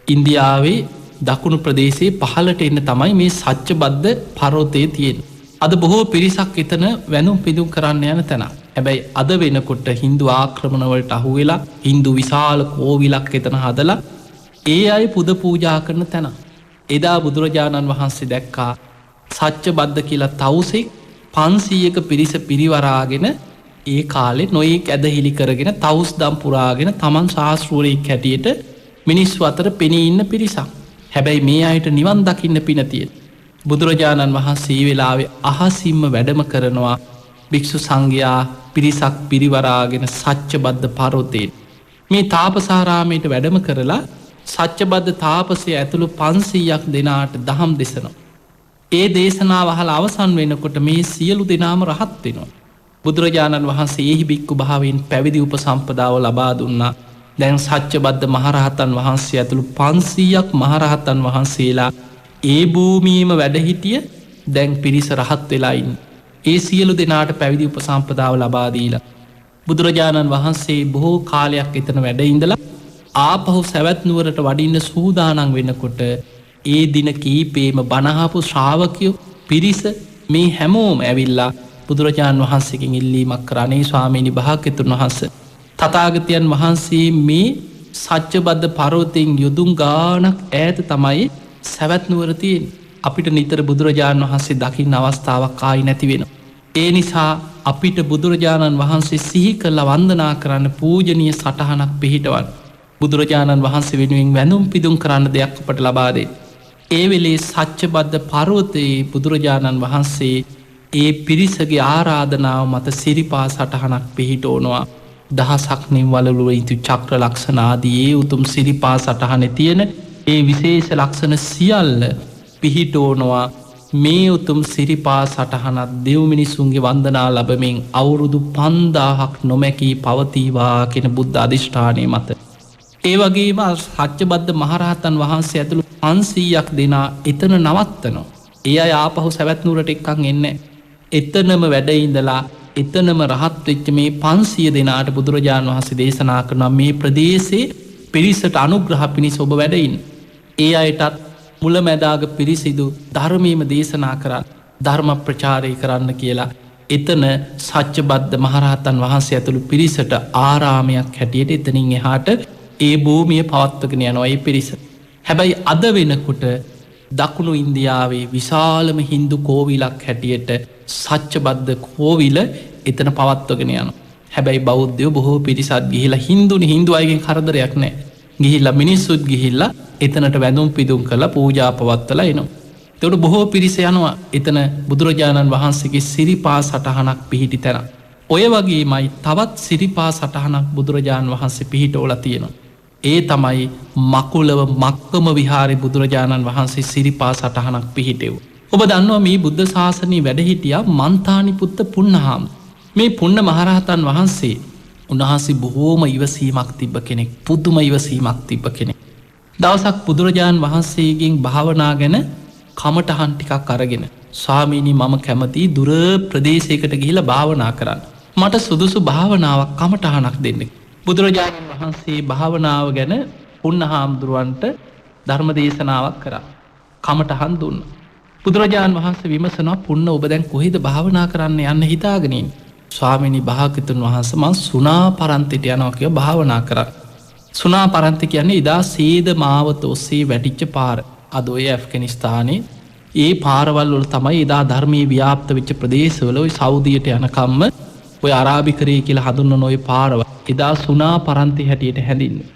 ඉන්දියාවේ දකුණු ප්‍රදේශයේ පහලට එන්න තමයි මේ සච්ච බද්ධ පරෝතය තියෙන. අද බොහෝ පිරිසක් එතන වැනුම් පිදුම් කරන්න යන තැන. හැබැයි අද වෙනකොට හින්දු ආක්‍රමණවලට අහු වෙලා හින්දු විශාල කෝවිලක් එතන හදලා ඒ අය පුද පූජා කරන තැන. එදා බුදුරජාණන් වහන්සේ දැක්කා සච්ච බද්ධ කියලා තවුසෙක් 500ක පිරිස පිරිවරාගෙන ඒ කාලෙ නොයෙක් ඇදහිලි කරගෙන තවුස් දම් පුරාගෙන තමන් ශාස්තෘවරයෙක් හැටියට මිනිස්සු අතර පෙනී ඉන්න පිරිසක්. හැබැයි මේ අයට නිවන් දකින්න පින තියෙන. බුදුරජාණන් වහන්සේ වෙලාවේ අහසිම්ම වැඩම කරනවා භික්ෂු සංඝයා පිරිසක් පිරිවරාගෙන සච්ච බද්ධ පරෝතයෙන්. මේ තාපසාරාමයට වැඩම කරලා සච්චබද්ද තාපසය ඇතුළු 500ක් දෙනාට දහම් දෙසනවා. ඒ දේශනාව අහලා අවසන් වෙනකොට මේ සියලු දෙනාම රහත් වෙනවා. බුදුරජාණන් වහන්සේ එහි බික්කු භාවයෙන් පැවිදි උපසම්පදාව ලබා දුන්නා. දැන් සච්චබද්ද මහරහතන් වහන්සේ ඇතුළු 500ක් මහරහතන් වහන්සේලා ඒ භූමියේම වැඩහිටිය දැන් පිරිස රහත් වෙලායින්. ඒ සියලු දෙනාට පැවිදි උපසම්පදාව ලබා දීලා බුදුරජාණන් වහන්සේ බොහෝ කාලයක් එතන වැඩ ඉඳලා ආපහු සැවැත් නුවරට වඩින්න සූදානම් වෙනකොට ඒ දින කීපේම බණහපු ශ්‍රාවකයෝ පිරිස මේ හැමෝම ඇවිල්ලා බුදුරජාණන් වහන්සේකින් ඉල්ලීමක් කරන්නේ ස්වාමීනි භාග්‍යවතුන් වහන්සේ තථාගතයන් වහන්සේ මේ සච්චබද්ද පර්වතයෙන් යොදුන් ගානක් ඈත තමයි සැවැත් නුවර තියෙන්නේ. අපිට නිතර බුදුරජාණන් වහන්සේ දකින්න අවස්ථාවක් ආයි නැති වෙනවා. ඒ නිසා අපිට බුදුරජාණන් වහන්සේ සිහි කරලා වන්දනා කරන්න පූජනීය සටහනක් පිහිටවන්න. බුදුරජාණන් වහන්සේ වෙනුවෙන් වැඳුම් පිදුම් කරන්න දෙයක් අපට ලබා දෙන්න. ඒ වෙලේ සච්චබද්ද පර්වතයේ බුදුරජාණන් වහන්සේ ඒ පිරිසගේ ආරාධනාව මත සිරිපා සටහනක් පිහිටෝනවා. දහසක් නිම්වලලුව ඉතු චක්‍ර ලක්ෂණාදී ඒ උතුම් සිරිපා සටහන තියෙන ඒ විශේෂ ලක්ෂණ සියල්ල පිහිටෝනවා. මේ උතුම් සිරිපා සටහනත් දෙව් මිනිසුන්ගේ වන්දනා ලබමින් අවුරුදු 5000ක් නොමැකී පවතිවා කෙන බුද්ධ අධිෂ්ඨානය මත. ඒ වගේම සච්චබද්ද මහරහතන් වහන්සේ ඇතුළු 500ක් දෙනා එතන නවත්තනවා. ඒ අය ආපහු සැවැත් නුවරට එක්කන් එන්නේ. එතනම වැඩඉඳලා එතනම රහත් වෙච්ච මේ 500 දෙනාට බුදුරජාණන් වහන්සේ දේශනා කරනවා මේ ප්‍රදේශයේ පිරිසට අනුග්‍රහ පිණිස ඔබ වැඩඉන්න. ඒ අයටත් මුලමැදාග පිරිසිදු ධර්මීම දේශනා කරන්න ධර්ම ප්‍රචාරය කරන්න කියලා එතන සච්චබද්ද මහරහතන් වහන්සේ ඇතුළු පිරිසට ආරාමයක් හැටියට එතනින් එහාට ඒ භූමිය පවත්වගෙන යනවා ඒ පිරිස. හැබැයි අද වෙනකොට දකුණු ඉන්දියාවේ විශාලම හින්දු කෝවිලක් හැටියට සච්චබද්ද කෝවිල එතන පවත්වගෙන යනවා. හැබැයි බෞද්ධයෝ බොහෝ පිරිසත් ගිහිලා හින්දුනි හින්දු අයගෙන් කරදරයක් නැහැ. ගිහිල්ලා මිනිස්සුත් ගිහිල්ලා එතනට වැඳුම් පිදුම් කරලා පූජා පවත්වලා එනවා. එතකොට බොහෝ පිරිස යනවා එතන බුදුරජාණන් වහන්සේගේ සිරිපා සටහනක් පිහිටි තැන. ඔය වගේමයි තවත් සිරිපා සටහනක් බුදුරජාණන් වහන්සේ පිහිටෝලා තියෙනවා. ඒ තමයි මකුලව මක්කම විහාරේ බුදුරජාණන් වහන්සේ සිරිපා සටහනක් පිහිටෙව්. ඔබ දන්නවා මේ බුද්ධ ශාසනයේ වැඩ හිටියා මන්තානිපුත්ත පුන්නහාම. මේ පුන්න මහරහතන් වහන්සේ උන්වහන්සේ බොහෝම ඉවසීමක් තිබ්බ කෙනෙක්. පුදුම ඉවසීමක් තිබ්බ කෙනෙක්. දවසක් බුදුරජාණන් වහන්සේගෙන් භාවනා ගැන කමටහන් ටිකක් අරගෙන ස්වාමීනි මම කැමති දුර ප්‍රදේශයකට ගිහිලා භාවනා කරන්න. මට සුදුසු භාවනාවක් කමටහනක් දෙන්න. බුදුරජාණන් වහන්සේ භාවනාව ගැන පුන්නහාමුදුරුවන්ට ධර්ම දේශනාවක් කරා. කමටහන් දුන්න. බුදුරජාණන් වහන්සේ විමසනවා පුන්න ඔබ දැන් කොහෙද භාවනා කරන්න යන්න හිතාගෙන ඉන්නේ? ස්වාමීනි භාග්‍යවතුන් වහන්සේ මං සුණා පරන්තයට යනවා කියලා භාවනා කරා. සුණා පරන්ත කියන්නේ එදා සේද මාවත ඔස්සේ වැටිච්ච පාර. අද ඔය ඇෆ්ගනිස්තානයේ ඒ පාරවල් වල තමයි එදා ධර්මයේ ව්‍යාප්ත වෙච්ච ප්‍රදේශවල ඔය සෞදියට යනකම්ම ඔය අරාබිකරේ කියලා හඳුන්වන ඔය පාරවල් එදා සුණා පරන්ති හැටියට හැඳින්වෙන්නේ.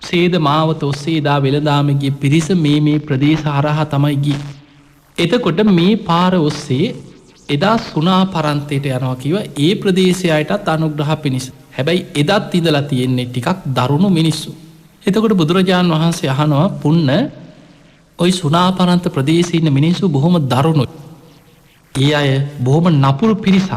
සේද මාවත ඔස්සේ එදා වෙළඳාම ගිය පිරිස මේ ප්‍රදේශ හරහා තමයි ගියේ. එතකොට මේ පාර ඔස්සේ එදා සුණා පරන්තයට යනවා කිව්ව ඒ ප්‍රදේශයටත් අනුග්‍රහ පිණිස. හැබැයි එදත් ඉඳලා තියෙන්නේ ටිකක් දරුණු මිනිස්සු. එතකොට බුදුරජාණන් වහන්සේ අහනවා පුන්න ඔය සුණා පරන්ත ප්‍රදේශයේ ඉන්න මිනිස්සු බොහොම දරුණුයි. ඒ අය බොහොම නපුරු පිරිසක්.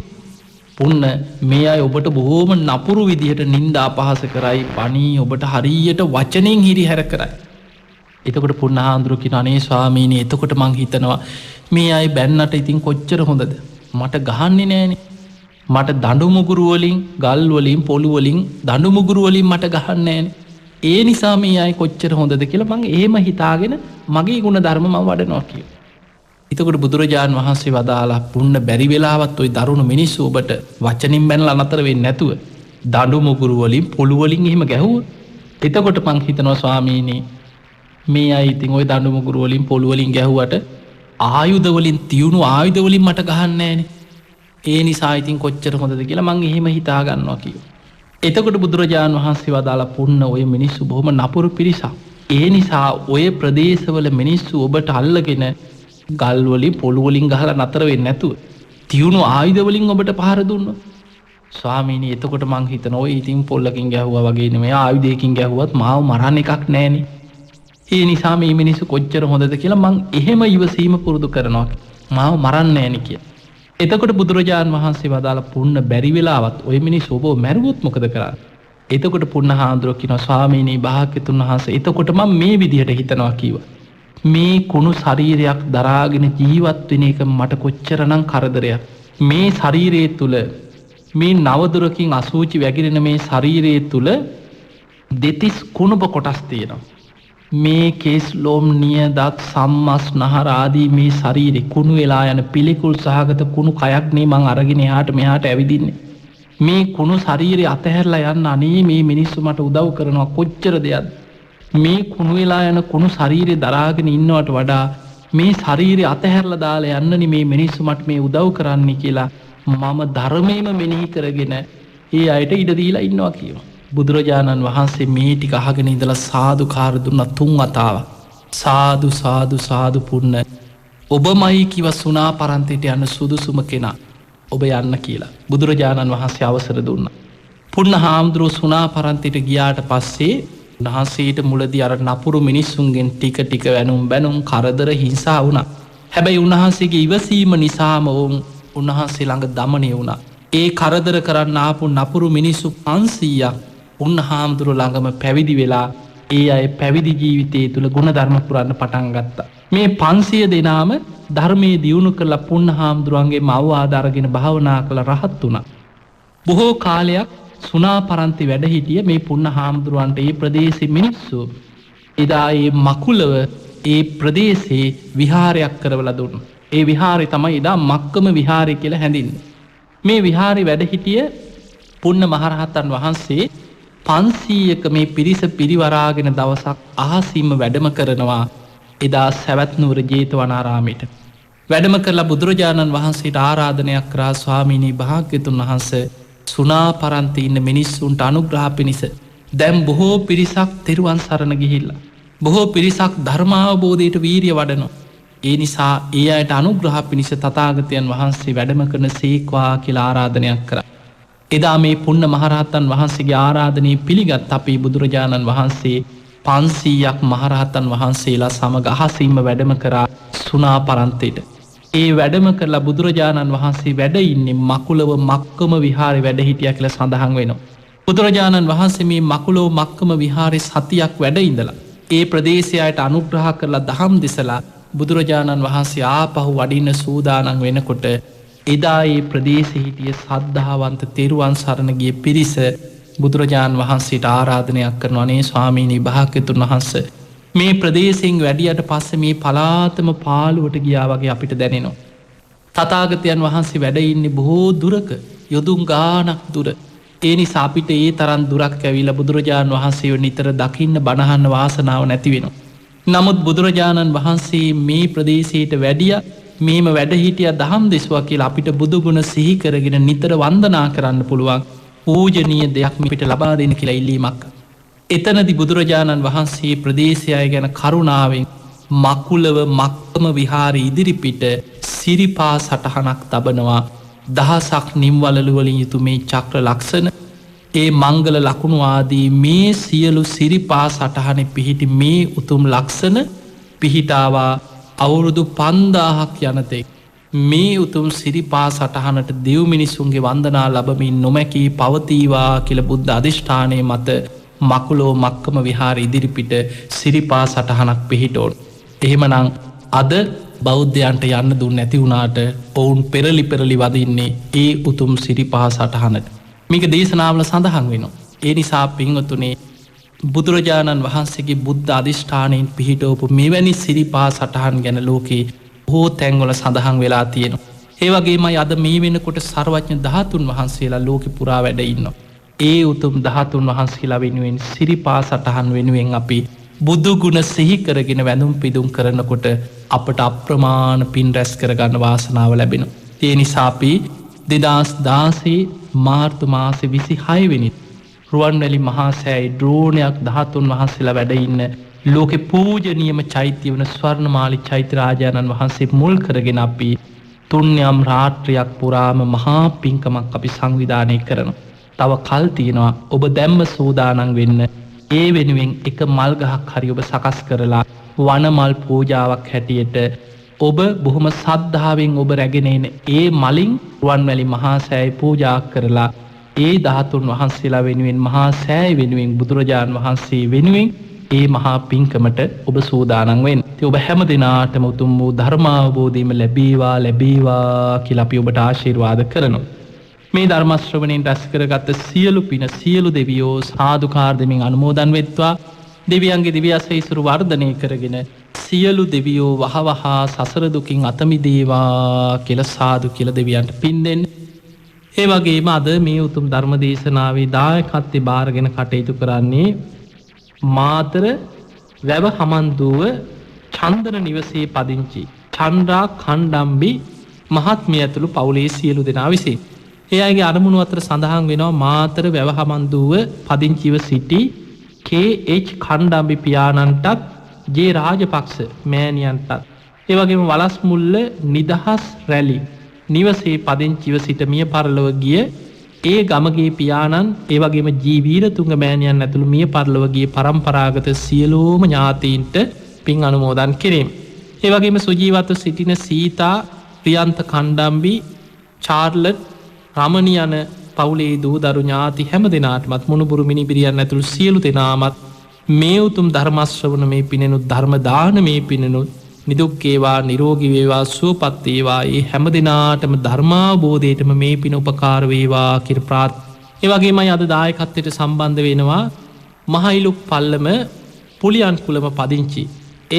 පුන්න මේ අය ඔබට බොහොම නපුරු විදිහට නින්දා අපහාස කරයි, පණී ඔබට හරියට වචනෙන් හිරිහැර කරයි. එතකොට පුන්නහාඳුරු කියන අනේ ස්වාමීනි එතකොට මං හිතනවා මේ අය බැන්නට ඉතින් කොච්චර හොඳද? මට ගහන්නේ නෑනේ. මට දඬු මුගුරු වලින්, ගල් වලින්, පොළු වලින්, දඬු මුගුරු වලින් මට ගහන්නේ නෑනේ. ඒ නිසා මේ අය කොච්චර හොඳද කියලා මං එහෙම හිතාගෙන මගේ ගුණ ධර්ම මම වඩනවා කියලා. එතකොට බුදුරජාණන් වහන්සේ වදාලා පුන්න බැරි වෙලාවත් ওই දරුණු මිනිස්සු ඔබට වචනින් බැනලා නතර වෙන්නේ නැතුව දඬු මුගුරු වලින්, පොළු වලින් එහෙම ගැහුවොත් එතකොට මං හිතනවා ස්වාමීනි මේ අය ඉතින් ওই දඬු මුගුරු වලින්, පොළු වලින් ගැහුවට ආයුධ වලින්, තියුණු ආයුධ වලින් මට ගහන්නේ නෑනේ. ඒ නිසා ඉතින් කොච්චර හොඳද කියලා මං එහෙම හිතා ගන්නවා කියලා. එතකොට බුදුරජාණන් වහන්සේ වදාලා පුන්න ඔය මිනිස්සු බොහොම නපුරු පිරිසක්. ඒ නිසා ඔය ප්‍රදේශවල මිනිස්සු ඔබට අල්ලගෙන ගල් වලින්, පොළු වලින් ගහලා නතර වෙන්නේ නැතුව තියුණු ආයුධ වලින් ඔබට පහර දුන්නොත් ස්වාමීනි එතකොට මං හිතනවා ඔය ඉතින් පොල්ලකින් ගැහුවා වගේ නෙමෙයි ආයුධයකින් ගැහුවත් මාව මරන්න එකක් නෑනේ. ඒ නිසා මේ මිනිස්සු කොච්චර හොඳද කියලා මං එහෙම ඉවසීම පුරුදු කරනවා. මාව මරන්නේ නෑනේ කියලා. එතකොට බුදුරජාණන් වහන්සේ වදාළ පුන්න බැරි වෙලාවත් ඔය මිනිස්සු ඔබව මැරුවොත් මොකද කරන්නේ? එතකොට පුන්න හාමුදුරුවෝ කියනවා ස්වාමීනි භාග්‍යතුන් වහන්සේ එතකොට මම මේ විදිහට හිතනවා කිව්වා. මේ කුණු ශරීරයක් දරාගෙන ජීවත් වෙන එක මට කොච්චරනම් කරදරයක්. මේ ශරීරයේ තුල මේ නවදුරකින් අසූචි වැగిරෙන මේ ශරීරයේ තුල දෙතිස් කුණුබ කොටස් තියෙනවා. මේ කේස් ලෝම් නිය දත් සම්මස් නහර ආදී මේ ශරීරේ කුණු වෙලා යන පිළිකුල් සහගත කුණු කයක් නේ මං අරගෙන එහාට මෙහාට ඇවිදින්නේ. මේ කුණු ශරීරය අතහැරලා යන්න අනේ මේ මිනිස්සු මට උදව් කරනවා කොච්චර දෙයක්ද. මේ කුණු වෙලා යන කුණු ශරීරය දරාගෙන ඉන්නවට වඩා මේ ශරීරය අතහැරලා දාලා යන්නනේ මේ මිනිස්සු මට මේ උදව් කරන්නේ කියලා මම ධර්මයෙන්ම මෙනෙහි කරගෙන ඒ අයට ඉඩ දීලා ඉන්නවා කියනවා. බුදුරජාණන් වහන්සේ මේ ටික අහගෙන ඉඳලා සාදුකාර දුන්න 3 වතාවක්. සාදු සාදු සාදු පුන්න ඔබමයි කිව සුණා පරන්තයට යන සුදුසුම කෙනා. ඔබ යන්න කියලා බුදුරජාණන් වහන්සේ අවසර දුන්නා. පුන්න හාමුදුරුවෝ සුණා පරන්තයට ගියාට පස්සේ උන්වහන්සේට මුලදී අර නපුරු මිනිස්සුන්ගෙන් ටික ටික වැනුම් බැනුම් කරදර හිංසා වුණා. හැබැයි උන්වහන්සේගේ ඉවසීම නිසාම උන්වහන්සේ ළඟ දමනය වුණා. ඒ කරදර කරන්න ආපු නපුරු මිනිස්සු 500ක් උන්වහන්සේ ළඟම පැවිදි වෙලා ඒ අය පැවිදි ජීවිතයේ තුල ගුණධර්ම පුරන්න පටන් ගත්තා. මේ 500 දෙනාම ධර්මයේ දියුණු කරලා පුන්නහාමුදුරන්ගේ මව්වාද අරගෙන භාවනා කළ රහත් වුණා. බොහෝ කාලයක් සුණා පරන්ති වැඩ හිටිය මේ පුන්නහාමුදුරන්ට ඒ ප්‍රදේශයේ මිනිස්සු එදා ඒ මකුලව ඒ ප්‍රදේශයේ විහාරයක් කරවලා දුන්නා. ඒ විහාරය තමයි එදා මක්කම විහාරය කියලා හැඳින්වෙන්නේ. මේ විහාරේ වැඩ හිටිය පුන්න මහරහතන් වහන්සේ 500ක මේ පිරිස පිරිවරාගෙන දවසක් අහසින්ම වැඩම කරනවා එදා සවැත් නුවර ජේතවනාරාමයට. වැඩම කරලා බුදුරජාණන් වහන්සේට ආරාධනයක් කරා ස්වාමීනි භාග්‍යතුන් වහන්සේ සුණා පරන්ති ඉන්න මිනිස්සුන්ට අනුග්‍රහ පිණිස දැන් බොහෝ පිරිසක් තෙරුවන් සරණ ගිහිල්ලා බොහෝ පිරිසක් ධර්මාවබෝධයට වීරිය වඩනවා. ඒ නිසා ඒ අයට අනුග්‍රහ පිණිස තථාගතයන් වහන්සේ වැඩම කරන සීක්වා කියලා ආරාධනයක් කරා. එදා මේ පුන්න මහරහතන් වහන්සේගේ ආරාධනය පිළිගත් අපේ බුදුරජාණන් වහන්සේ 500ක් මහරහතන් වහන්සේලා සමග අහසින්ම වැඩම කරා සුණා පරන්තයට. ඒ වැඩම කරලා බුදුරජාණන් වහන්සේ වැඩ ඉන්නේ මකුලව මක්කම විහාරේ වැඩ හිටියා කියලා සඳහන් වෙනවා. බුදුරජාණන් වහන්සේ මේ මකුලව මක්කම විහාරේ සතියක් වැඩ ඉඳලා ඒ ප්‍රදේශයට අනුග්‍රහ කරලා දහම් දෙසලා බුදුරජාණන් වහන්සේ ආපහු වඩින්න සූදානම් වෙනකොට එදා ඒ ප්‍රදේශෙ හිටිය සද්ධාවන්ත තෙරුවන් සරණ ගිය පිරිස බුදුරජාණන් වහන්සේට ආරාධනයක් කරනවා අනේ ස්වාමීනි භාග්‍යතුන් වහන්සේ මේ ප්‍රදේශයෙන් වැඩියට පස්සේ මේ පලාතම පාළුවට ගියා වගේ අපිට දැනෙනවා. තථාගතයන් වහන්සේ වැඩ ඉන්නේ බොහෝ දුරක යොදුන් ගාණක් දුර. ඒ නිසා අපිට ඒ තරම් දුරක් ඇවිල්ලා බුදුරජාණන් වහන්සේව නිතර දකින්න බණහන්න වාසනාව නැති වෙනවා. නමුත් බුදුරජාණන් වහන්සේ මේ ප්‍රදේශයට වැඩියා මේම වැඩ හිටිය දහම් දෙසුවා කියලා අපිට බුදුගුණ සිහි කරගෙන නිතර වන්දනා කරන්න පුළුවන් පූජනීය දෙයක් අපිට ලබා දෙන්න කියලා ඉල්ලීමක්. එතනදි බුදුරජාණන් වහන්සේ ප්‍රදේශය ගැන කරුණාවෙන් මකුලව මක්කම විහාරය ඉදිරිපිට සිරිපා සටහනක් තබනවා. දහසක් නිම්වලලු වලින් යුතු මේ චක්‍ර ලක්ෂණ ඒ මංගල ලකුණු ආදී මේ සියලු සිරිපා සටහනේ පිහිටි මේ උතුම් ලක්ෂණ පිහිටාවා අවුරුදු 5000ක් යනතෙක් මේ උතුම් සිරිපා සටහනට දෙව් මිනිසුන්ගේ වන්දනා ලබමින් නොමැකී පවතීවා කියලා බුද්ධ අධිෂ්ඨානය මත මකුලෝ මක්කම විහාර ඉදිරිපිට සිරිපා සටහනක් පිහිටෝන්. එහෙමනම් අද බෞද්ධයන්ට යන්න දුන්න නැති වුණාට ඔවුන් පෙරලි පෙරලි වදින්නේ ඒ උතුම් සිරිපා සටහනට. මේක දේශනාවල සඳහන් වෙනවා. ඒ නිසා පින්වතුනේ බුදුරජාණන් වහන්සේගේ බුද්ධ අධිෂ්ඨානයෙන් පිහිටවපු මෙවැනි සිරිපා සටහන් ගැන ලෝකේ බොහෝ තැන්වල සඳහන් වෙලා තියෙනවා. ඒ වගේමයි අද මේ වෙනකොට සර්වඥ ධාතුන් වහන්සේලා ලෝකෙ පුරා වැඩ ඉන්නවා. ඒ උතුම් ධාතුන් වහන්සේලා වෙනුවෙන් සිරිපා සටහන් වෙනුවෙන් අපි බුදු ගුණ සිහි කරගෙන වැඳුම් පිදුම් කරනකොට අපට අප්‍රමාණ පින් රැස් කරගන්න වාසනාව ලැබෙනවා. ඒ නිසා අපි 2016 මාර්තු මාසේ 26 වෙනිදා රුවන්වැලි මහා සෑයේ ද්‍රෝණයක් ධාතුන් වහන්සේලා වැඩ ඉන්න ලෝකේ පූජනීයම චෛත්‍ය වන ස්වර්ණමාලි චෛත්‍ය රාජානන් වහන්සේ මුල් කරගෙන අපි තුන්යම් රාත්‍රියක් පුරාම මහා පින්කමක් අපි සංවිධානය කරනවා. තව කල් තියෙනවා ඔබ දැම්ම සූදානන් වෙන්න ඒ වෙනුවෙන් එක මල් ගහක් හරි ඔබ සකස් කරලා වනමල් පූජාවක් හැටියට ඔබ බොහොම සද්ධාවෙන් ඔබ රැගෙනන ඒ මලින් රුවන්වැලි මහා සෑයි පූජා කරලා ඒ ධාතුන් වහන්සේලා වෙනුවෙන් මහා සෑයි වෙනුවෙන් බුදුරජාණන් වහන්සේ වෙනුවෙන් ඒ මහා පින්කමට ඔබ සූදානන් වෙන්. ඔබ හැම දෙනාටම උතුම් වූ ධර්මාවබෝධීම ලැබේවා කියලා අපි ඔබට ආශිර්වාද කරනවා. මේ ධර්මශ්‍රවණයෙන් රැස් කරගත්ත සියලු පින සියලු දෙවියෝ සාදුකාර දෙමින් අනුමෝදන් වෙත්වා. දෙවියන්ගේ දිව්‍ය ආශිර්වාද වර්ධනය කරගෙන සියලු දෙවියෝ වහවහා සසර දුකින් අත මිදේවා කියලා සාදු කියලා දෙවියන්ට පින් දෙන්න. ඒ වගේම අද මේ උතුම් ධර්ම දේශනාවේ දායකත්වයෙන් බාරගෙන කටයුතු කරන්නේ මාතර වැව හමන්දුව චන්දන නිවසේ පදිංචි චන්ද්‍රා කණ්ඩම්බි මහත්මිය ඇතුළු පවුලේ සියලු දෙනා විසින්. ඒ අයගේ අරමුණු අතර සඳහන් වෙනවා මාතර වැව හමන්දුව පදිංචිව සිටි K.H. කණ්ඩම්බි පියාණන්ටත් ජේ රාජපක්ෂ මෑණියන්ටත් ඒ වගේම වලස්මුල්ල නිදහස් රැලි නිවසේ පදිංචිව සිට මිය පරලොව ගිය ඒ ගමගේ පියාණන් ඒ වගේම ජී වීරතුංග මෑණියන් ඇතුළු මිය පරලොව ගිය පරම්පරාගත සියලුම ඥාතීන්ට පින් අනුමෝදන් කිරීම. ඒ වගේම සුජීවත්ව සිටින සීතා ප්‍රියන්ත කණ්ඩම්බි චාර්ලට් රමණි යන පවුලේ දූ දරු ඥාති හැම දෙනාටමත් මුණුබුරු මිනිබිරියන් ඇතුළු සියලු දෙනාමත් මේ උතුම් ධර්ම ශ්‍රවණ මේ පිනෙනුත් ධර්ම දානමේ පිනෙනුත් නිදුක් වේවා නිරෝගී වේවා සුවපත් වේවා ඒ හැම දිනාටම ධර්මාවබෝධයටම මේ පින උපකාර වේවා කියලා ප්‍රාර්ථනා. ඒ වගේමයි අද දායකත්වයට සම්බන්ධ වෙනවා මහයිලුක් පල්ලම පුලියන් කුලම පදිංචි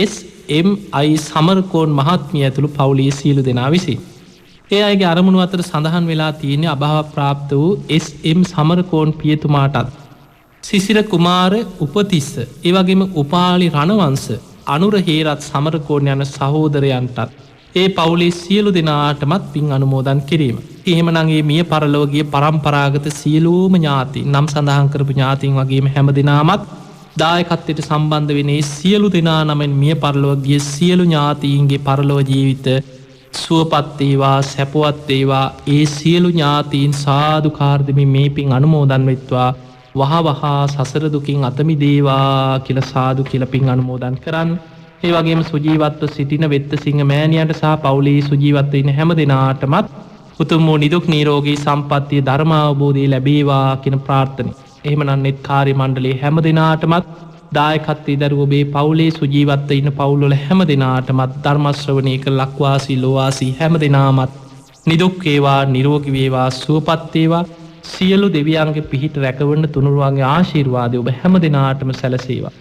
S.M.I. සමරකෝන් මහත්මිය ඇතුළු පවුලේ සියලු දෙනා විසින්. ඒ අයගේ අරමුණු අතර සඳහන් වෙලා තියෙන්නේ අභාව ප්‍රාප්ත වූ S.M. සමරකෝන් පියතුමාටත් සිසිර කුමාර උපතිස්ස ඒ වගේම උපාලි රණවංශ අනුර හේරත් සමරකෝන් යන සහෝදරයන්ටත් ඒ පවුලේ සියලු දෙනාටමත් පින් අනුමෝදන් කිරීම. එහෙමනම් මේ මිය පරලොව ගිය පරම්පරාගත සියලුම ඥාති නම් සඳහන් කරපු ඥාතීන් වගේම හැම දිනාමත් දායකත්වයට සම්බන්ධ වෙන්නේ සියලු දෙනා නමෙන් මිය පරලොව ගිය සියලු ඥාතීන්ගේ පරලොව ජීවිත සුවපත් වේවා සැපවත් වේවා ඒ සියලු ඥාතීන් සාදුකාර දෙමින් මේ පින් අනුමෝදන් වෙත්වා. වහවහා සසර දුකින් අත මිදේවා කියලා සාදු කියලා පින් අනුමෝදන් කරන්න. ඒ වගේම සුජීවත්ව සිටින වෙත්තසිංහ මෑණියන්ට සහ පවුලේ සුජීවත්ව ඉන්න හැම දෙනාටමත් උතුම් වූ නිදුක් නිරෝගී සම්පන්නිය ධර්මාවබෝධය ලැබේවා කියන ප්‍රාර්ථනාවයි. එහෙමනම් net කාර්ය මණ්ඩලයේ හැම දෙනාටමත් දායකත්වයේ දරුවෝ ඔබේ පවුලේ සුජීවත්ව ඉන්න පවුල්වල හැම දෙනාටමත් ධර්ම ශ්‍රවණය කළ ලක්වාසී ලෝවාසී හැම දෙනාමත් නිදුක් වේවා නිරෝගී වේවා සුවපත් වේවා සියලු දෙවියන්ගේ පිහිට රැකවන්න තුනුරුවන්ගේ ආශිර්වාදය ඔබ හැම දෙනාටම සැලසේවා.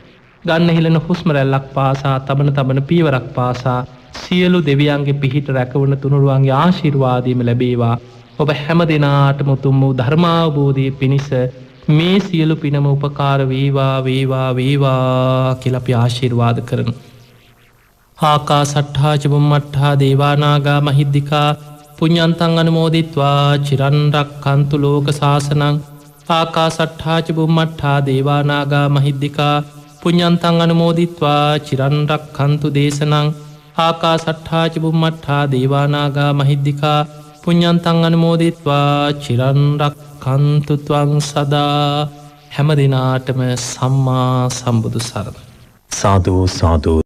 ගන්න හිලන හුස්ම රැල්ලක් පාසා තබන පීවරක් පාසා සියලු දෙවියන්ගේ පිහිට රැකවන්න තුනුරුවන්ගේ ආශිර්වාදයම ලැබේවා. ඔබ හැම දෙනාටම උතුම් වූ ධර්මාවබෝධය පිණිස මේ සියලු පිනම උපකාර වේවා වේවා වේවා කියලා අපි ආශිර්වාද කරමු. ආකාසට්ඨා ච බුම්මට්ඨා දේවානාගා මහිද්దికා පුඤ්ඤන්තං අනුමෝදිත්වා චිරන් රක්ඛන්තු ලෝක සාසනං. ආකාසට්ඨා ච බුම්මට්ඨා දේවානාගා මහිද්దికා පුඤ්ඤන්තං අනුමෝදිත්වා චිරන් රක්ඛන්තු දේශනං. ආකාසට්ඨා ච බුම්මට්ඨා දේවානාගා මහිද්దికා පුඤ්ඤන්තං අනුමෝදිත්වා චිරන් රක්ඛන්තු ත්වං සදා. හැම දිනාටම සම්මා සම්බුදු සරණයි. සාදු සාදු